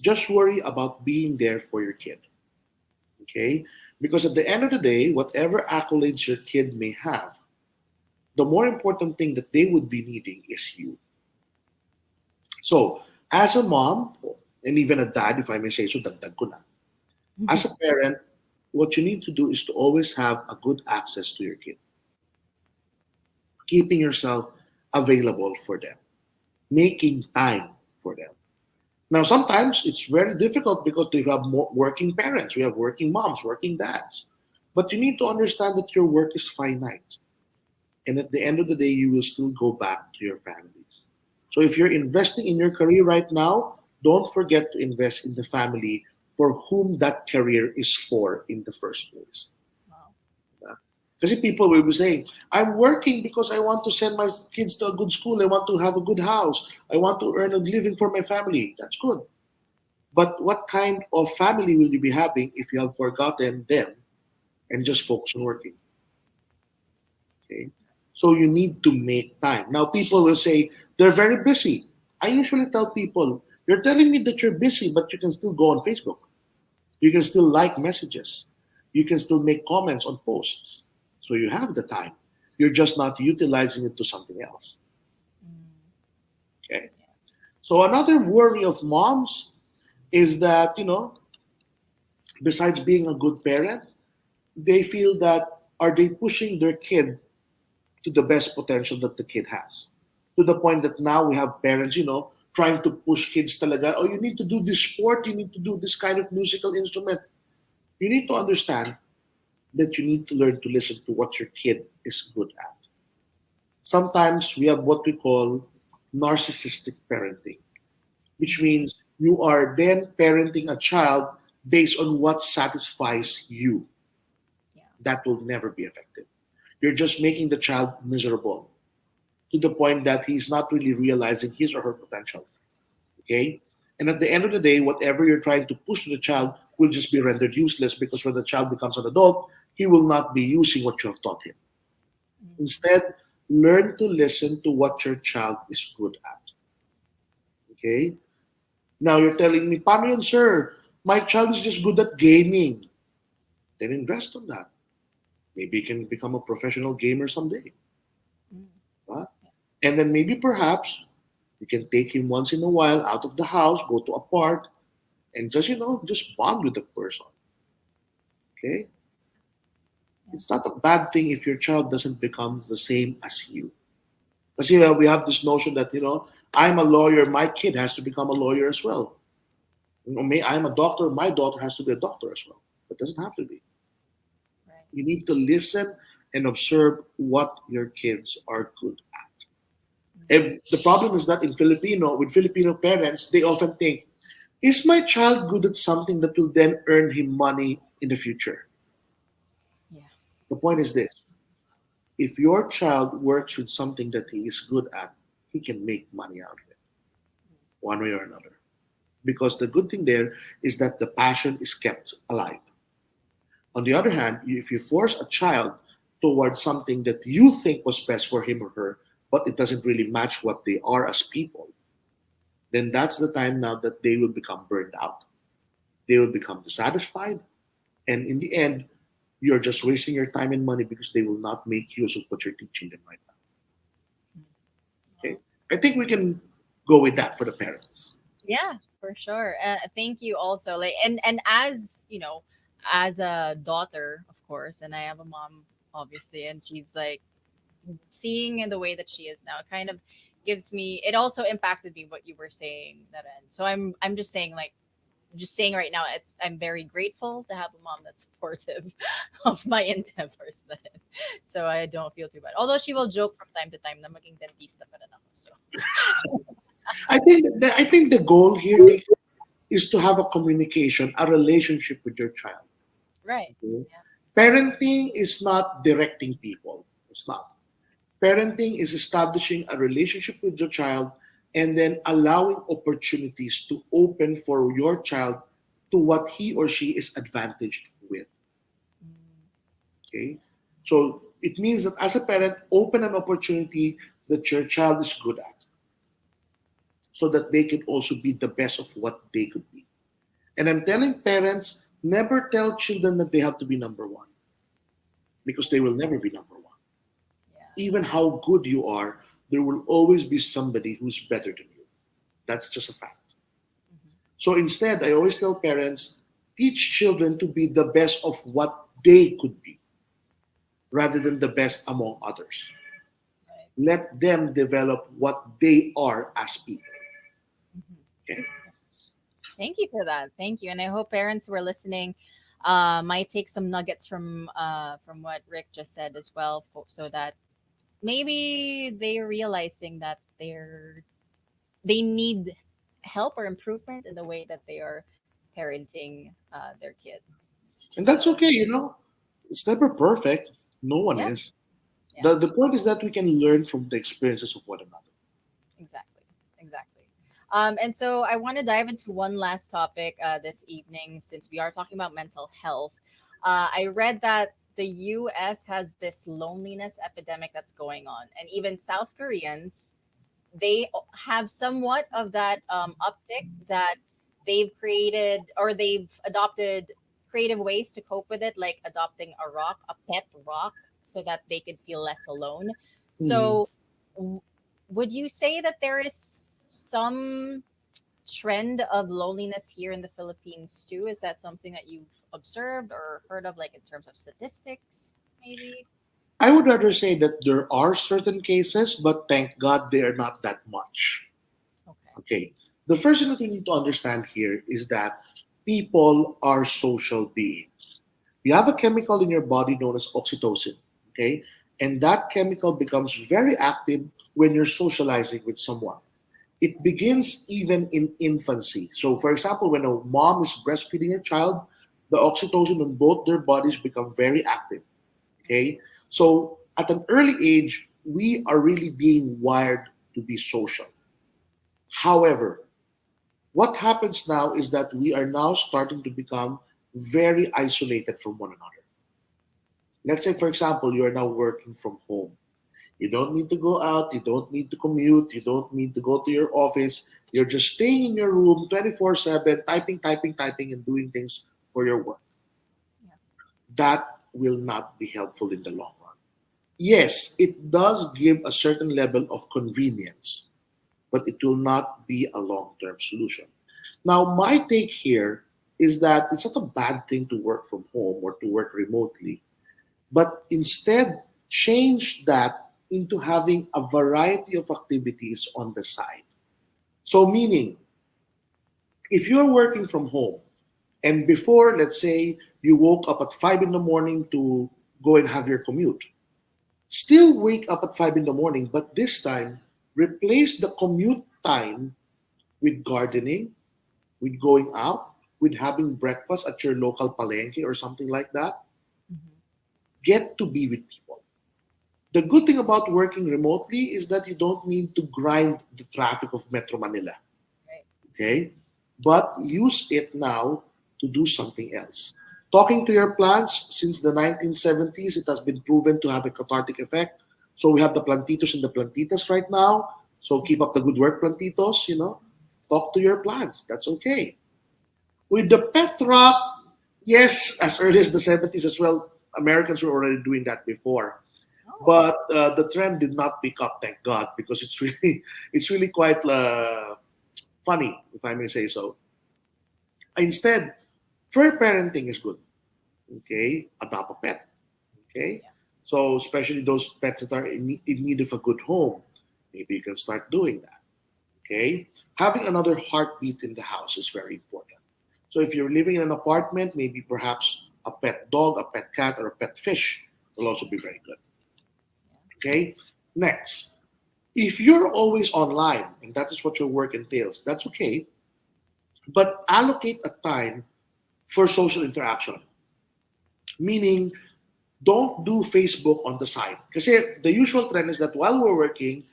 Speaker 3: Just worry about being there for your kid. Okay? Because at the end of the day, whatever accolades your kid may have, the more important thing that they would be needing is you. So, as a mom, and even a dad, if I may say so, dagdag ko na. As a parent, what you need to do is to always have a good access to your kid, keeping yourself available for them, making time for them. Now, sometimes it's very difficult because we have more working parents, we have working moms, working dads. But you need to understand that your work is finite. And at the end of the day, you will still go back to your families. So if you're investing in your career right now, don't forget to invest in the family for whom that career is for in the first place.
Speaker 2: Wow.
Speaker 3: Kasi people will be saying, I'm working because I want to send my kids to a good school. I want to have a good house. I want to earn a living for my family. That's good. But what kind of family will you be having if you have forgotten them and just focus on working? Okay. So you need to make time. Now people will say they're very busy. I usually tell people, you're telling me that you're busy, but you can still go on Facebook. You can still like messages. You can still make comments on posts. So you have the time. You're just not utilizing it to something else.
Speaker 2: Mm.
Speaker 3: Okay. So another worry of moms is that, besides being a good parent, they feel that are they pushing their kid to the best potential that the kid has? To the point that now we have parents, trying to push kids talaga, oh, you need to do this sport, you need to do this kind of musical instrument. You need to understand that you need to learn to listen to what your kid is good at. Sometimes we have what we call narcissistic parenting, which means you are then parenting a child based on what satisfies you.
Speaker 2: Yeah.
Speaker 3: That will never be effective. You're just making the child miserable. to the point that he's not really realizing his or her potential. Okay? And at the end of the day, whatever you're trying to push to the child will just be rendered useless because when the child becomes an adult, he will not be using what you have taught him. Instead, learn to listen to what your child is good at. Okay? Now you're telling me, paano yun, sir? My child is just good at gaming. Then invest on that. Maybe you can become a professional gamer someday.
Speaker 2: Mm.
Speaker 3: Huh? And then maybe perhaps you can take him once in a while out of the house, go to a park, and just bond with the person. Okay? It's not a bad thing if your child doesn't become the same as you. Because we have this notion that, I'm a lawyer, my kid has to become a lawyer as well. I'm a doctor, my daughter has to be a doctor as well. It doesn't have to be.
Speaker 2: Right.
Speaker 3: You need to listen and observe what your kids are good at. And the problem is that with Filipino parents, they often think, is my child good at something that will then earn him money in the future?
Speaker 2: Yeah.
Speaker 3: The point is this. If your child works with something that he is good at, he can make money out of it, one way or another. Because the good thing there is that the passion is kept alive. On the other hand, if you force a child towards something that you think was best for him or her, but it doesn't really match what they are as people, then that's the time now that they will become burned out. They will become dissatisfied. And in the end, you're just wasting your time and money because they will not make use of what you're teaching them right now. Okay? I think we can go with that for the parents.
Speaker 2: Yeah, for sure. Thank you also. Like, and as as a daughter, of course, and I have a mom, obviously, and she's like seeing in the way that she is now, it kind of gives me. It also impacted me what you were saying that end. So I'm just saying like. Just saying right now, I'm very grateful to have a mom that's supportive of my endeavors. Then. So I don't feel too bad. Although she will joke from time to time na maging dentista pa rin ako. So
Speaker 3: I think the goal here, Nick, is to have a communication, a relationship with your child.
Speaker 2: right.
Speaker 3: Okay?
Speaker 2: Yeah.
Speaker 3: Parenting is not directing people. It's not. Parenting is establishing a relationship with your child and then allowing opportunities to open for your child to what he or she is advantaged with.
Speaker 2: Mm,
Speaker 3: Okay? So it means that as a parent, open an opportunity that your child is good at so that they can also be the best of what they could be. And I'm telling parents, never tell children that they have to be number one because they will never be number one.
Speaker 2: yeah.
Speaker 3: Even how good you are, there will always be somebody who's better than you. That's just a fact.
Speaker 2: Mhm.
Speaker 3: So instead, I always tell parents, teach children to be the best of what they could be rather than the best among others.
Speaker 2: Right.
Speaker 3: Let them develop what they are as people.
Speaker 2: Mhm.
Speaker 3: Okay?
Speaker 2: Thank you for that. Thank you, and I hope parents who are listening might take some nuggets from what Rick just said as well, so that maybe they're realizing that they need help or improvement in the way that they are parenting their kids.
Speaker 3: And that's
Speaker 2: So
Speaker 3: okay, It's never perfect. No one
Speaker 2: yeah,
Speaker 3: is.
Speaker 2: yeah,
Speaker 3: The point is that we can learn from the experiences of one another.
Speaker 2: exactly, exactly. And so I want to dive into one last topic this evening, since we are talking about mental health. I read that the U.S. has this loneliness epidemic that's going on, and even South Koreans, they have somewhat of that uptick that they've created or they've adopted creative ways to cope with it, like adopting a pet rock, so that they could feel less alone.
Speaker 3: Mhm.
Speaker 2: So, w- would you say that there is some trend of loneliness here in the Philippines too? Is that something that you've observed or heard of, like in terms of statistics, maybe?
Speaker 3: I would rather say that there are certain cases, but thank God they are not that much.
Speaker 2: Okay.
Speaker 3: Okay. The first thing that we need to understand here is that people are social beings. You have a chemical in your body known as oxytocin. Okay. And that chemical becomes very active when you're socializing with someone. It begins even in infancy. So, for example, when a mom is breastfeeding her child, the oxytocin on both their bodies become very active. Okay, so at an early age, we are really being wired to be social. However, what happens now is that we are now starting to become very isolated from one another. Let's say, for example, you are now working from home. You don't need to go out, you don't need to commute, you don't need to go to your office. You're just staying in your room 24/7, typing, typing, typing, and doing things for your work.
Speaker 2: Yeah.
Speaker 3: That will not be helpful in the long run. Yes, it does give a certain level of convenience, but it will not be a long term solution. Now, my take here is that it's not a bad thing to work from home or to work remotely, but instead change that into having a variety of activities on the side. So, meaning, if you're working from home and before, let's say, you woke up at 5 in the morning to go and have your commute, still wake up at 5 in the morning, but this time replace the commute time with gardening, with going out, with having breakfast at your local palenque or something like that.
Speaker 2: Mhm.
Speaker 3: Get to be with people. The good thing about working remotely is that you don't need to grind the traffic of Metro Manila.
Speaker 2: Right.
Speaker 3: Okay? But use it now to do something else. Talking to your plants since the 1970s, it has been proven to have a cathartic effect. So we have the plantitos and the plantitas right now. So keep up the good work, plantitos, Talk to your plants. That's okay. With the pet rock, yes, as early as the 70s as well, Americans were already doing that before.
Speaker 2: Oh.
Speaker 3: But the trend did not pick up, thank God, because it's really it's really quite funny, if I may say so. Instead, fur parenting is good. Okay, adopt a pet. Okay,
Speaker 2: Yeah.
Speaker 3: so especially those pets that are in need of a good home, maybe you can start doing that. Okay, having another heartbeat in the house is very important. So if you're living in an apartment, maybe perhaps a pet dog, a pet cat, or a pet fish will also be very good. Okay, next, if you're always online and that is what your work entails, that's okay, but allocate a time for social interaction. Meaning, don't do Facebook on the side. Because the usual trend is that while we're working,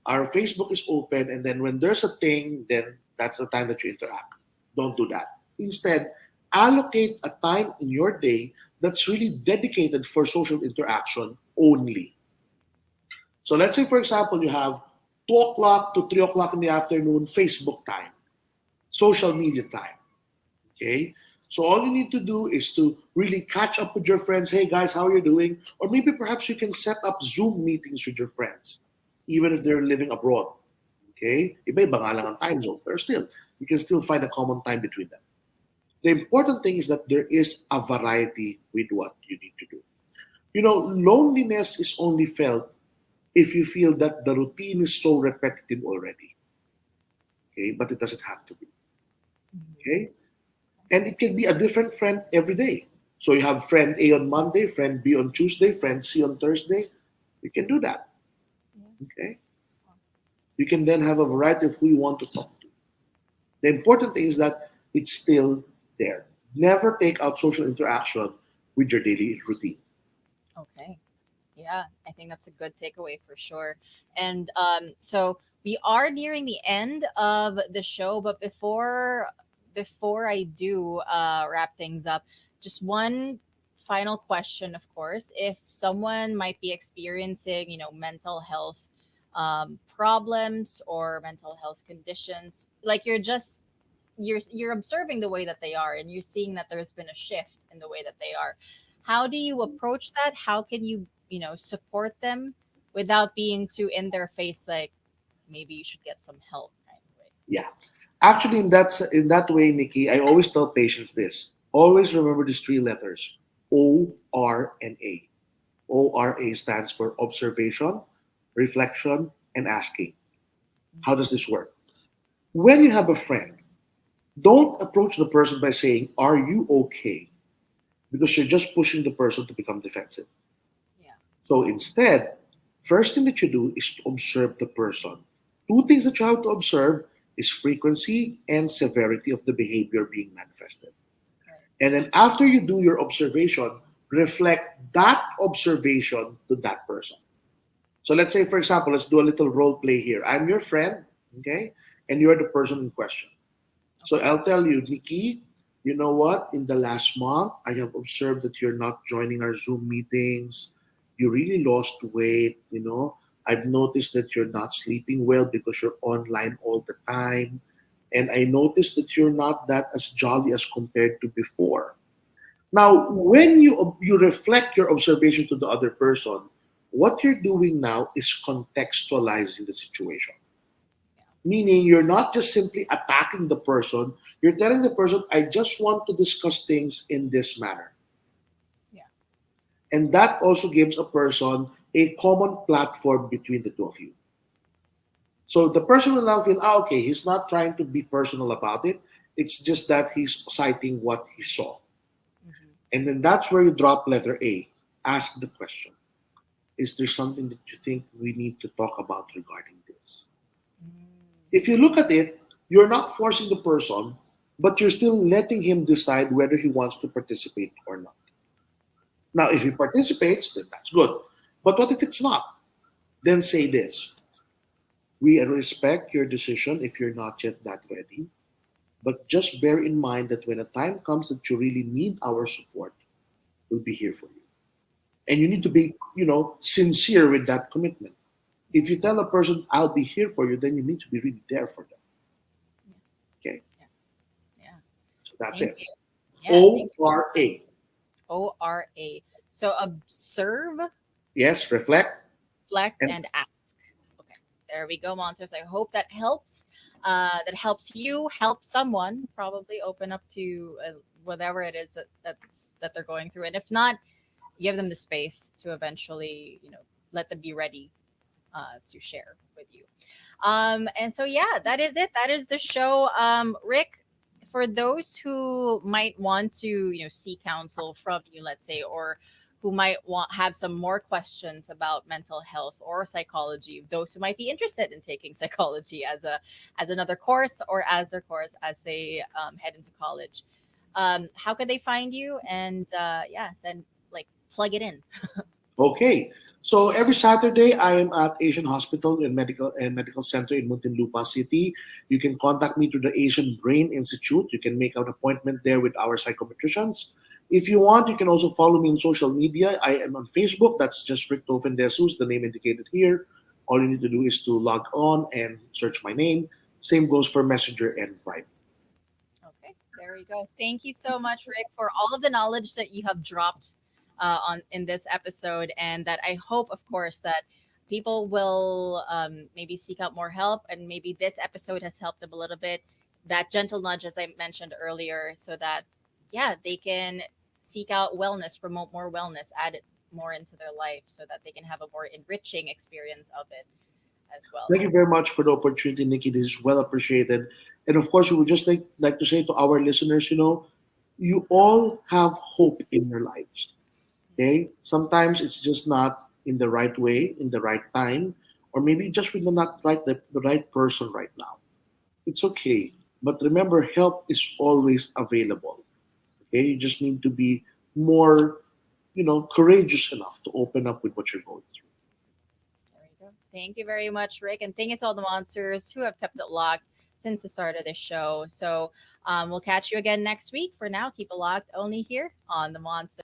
Speaker 3: our Facebook is open, and then when there's a thing, then that's the time that you interact. Don't do that. Instead, allocate a time in your day that's really dedicated for social interaction only. So let's say, for example, you have 2 o'clock to 3 o'clock in the afternoon Facebook time, social media time. Okay? So all you need to do is to really catch up with your friends. Hey guys, how are you doing? Or maybe perhaps you can set up Zoom meetings with your friends, even if they're living abroad. Okay? Iba-iba nga lang ang time zone, but still, you can still find a common time between them. The important thing is that there is a variety with what you need to do. Loneliness is only felt if you feel that the routine is so repetitive already. Okay? But it doesn't have to be.
Speaker 2: Mhm.
Speaker 3: Okay? And it can be a different friend every day. So you have friend A on Monday, friend B on Tuesday, friend C on Thursday. You can do that.
Speaker 2: Yeah.
Speaker 3: Okay. You can then have a variety of who you want to talk to. The important thing is that it's still there. Never take out social interaction with your daily routine.
Speaker 2: Okay. Yeah, I think that's a good takeaway for sure. And so we are nearing the end of the show, but before I do wrap things up, just one final question, of course. If someone might be experiencing, mental health problems or mental health conditions, like you're observing the way that they are, and you're seeing that there's been a shift in the way that they are. How do you approach that? How can you support them without being too in their face, like maybe you should get some help kind of way?
Speaker 3: Yeah. Actually, in that way, Nikki, I always tell patients this. Always remember these three letters: O, R, and A. ORA stands for observation, reflection, and asking. How does this work? When you have a friend, don't approach the person by saying, "Are you okay?" Because you're just pushing the person to become defensive.
Speaker 2: Yeah.
Speaker 3: So instead, first thing that you do is to observe the person. Two things that you have to observe is frequency and severity of the behavior being manifested.
Speaker 2: Right.
Speaker 3: And then after you do your observation, reflect that observation to that person. So let's say, for example, let's do a little role play here. I'm your friend, okay, and you're the person in question. So
Speaker 2: Okay.
Speaker 3: I'll tell you, Nikki, you know what? In the last month, I have observed that you're not joining our Zoom meetings. You really lost weight, you know. I've noticed that you're not sleeping well because you're online all the time. And I noticed that you're not that as jolly as compared to before. Now, when you reflect your observation to the other person, what you're doing now is contextualizing the situation.
Speaker 2: Yeah.
Speaker 3: Meaning, you're not just simply attacking the person, you're telling the person, I just want to discuss things in this manner.
Speaker 2: Yeah.
Speaker 3: And that also gives a person a common platform between the two of you. So the person will now feel, okay, he's not trying to be personal about it. It's just that he's citing what he saw.
Speaker 2: Hmm.
Speaker 3: And then that's where you drop letter A. Ask the question. Is there something that you think we need to talk about regarding this? If you look at it, you're not forcing the person, but you're still letting him decide whether he wants to participate or not. Now, if he participates, then that's good. But what if it's not? Then say this: we respect your decision if you're not yet that ready, but just bear in mind that when a time comes that you really need our support, we'll be here for you. And you need to be, sincere with that commitment. If you tell a person, I'll be here for you, then you need to be really there for them. Okay?
Speaker 2: Yeah. Yeah.
Speaker 3: So that's
Speaker 2: Thank
Speaker 3: it.
Speaker 2: you. Yeah. Thank you.
Speaker 3: ORA.
Speaker 2: ORA. So observe,
Speaker 3: Yes, reflect.
Speaker 2: reflect,
Speaker 3: And
Speaker 2: and ask. Okay, there we go, monsters. I hope that helps. That helps you help someone probably open up to whatever it is that they're going through, and if not, give them the space to eventually, let them be ready to share with you. And so yeah, that is it. That is the show. Rick, for those who might want to, seek counsel from you, let's say, or who might want have some more questions about mental health or psychology, those who might be interested in taking psychology as another course or as their course as they head into college, how could they find you? And yes, and like plug it in.
Speaker 3: okay. So every Saturday I am at Asian Hospital and Medical Center in Muntinlupa City. You can contact me through the Asian Brain Institute. You can make an appointment there with our psychometricians. If you want, you can also follow me on social media. I am on Facebook. That's just Rick Tofen Jesus, the name indicated here. All you need to do is to log on and search my name. Same goes for Messenger and Vibe.
Speaker 2: Okay, there we go. Thank you so much, Rick, for all of the knowledge that you have dropped on in this episode, and that I hope, of course, that people will maybe seek out more help, and maybe this episode has helped them a little bit. That gentle nudge, as I mentioned earlier, so that yeah, they can seek out wellness, promote more wellness, add it more into their life, so that they can have a more enriching experience of it as well.
Speaker 3: Thank you very much for the opportunity, Nikki. This is well appreciated. And of course, we would just like to say to our listeners, you all have hope in your lives. Okay? Sometimes it's just not in the right way, in the right time, or maybe just with the right person right now. It's okay. But remember, help is always available. Okay? You just need to be more, courageous enough to open up with what you're going through.
Speaker 2: There we go. Thank you very much, Rick. And thank you to all the monsters who have kept it locked since the start of this show. So we'll catch you again next week. For now, keep it locked only here on the Monster.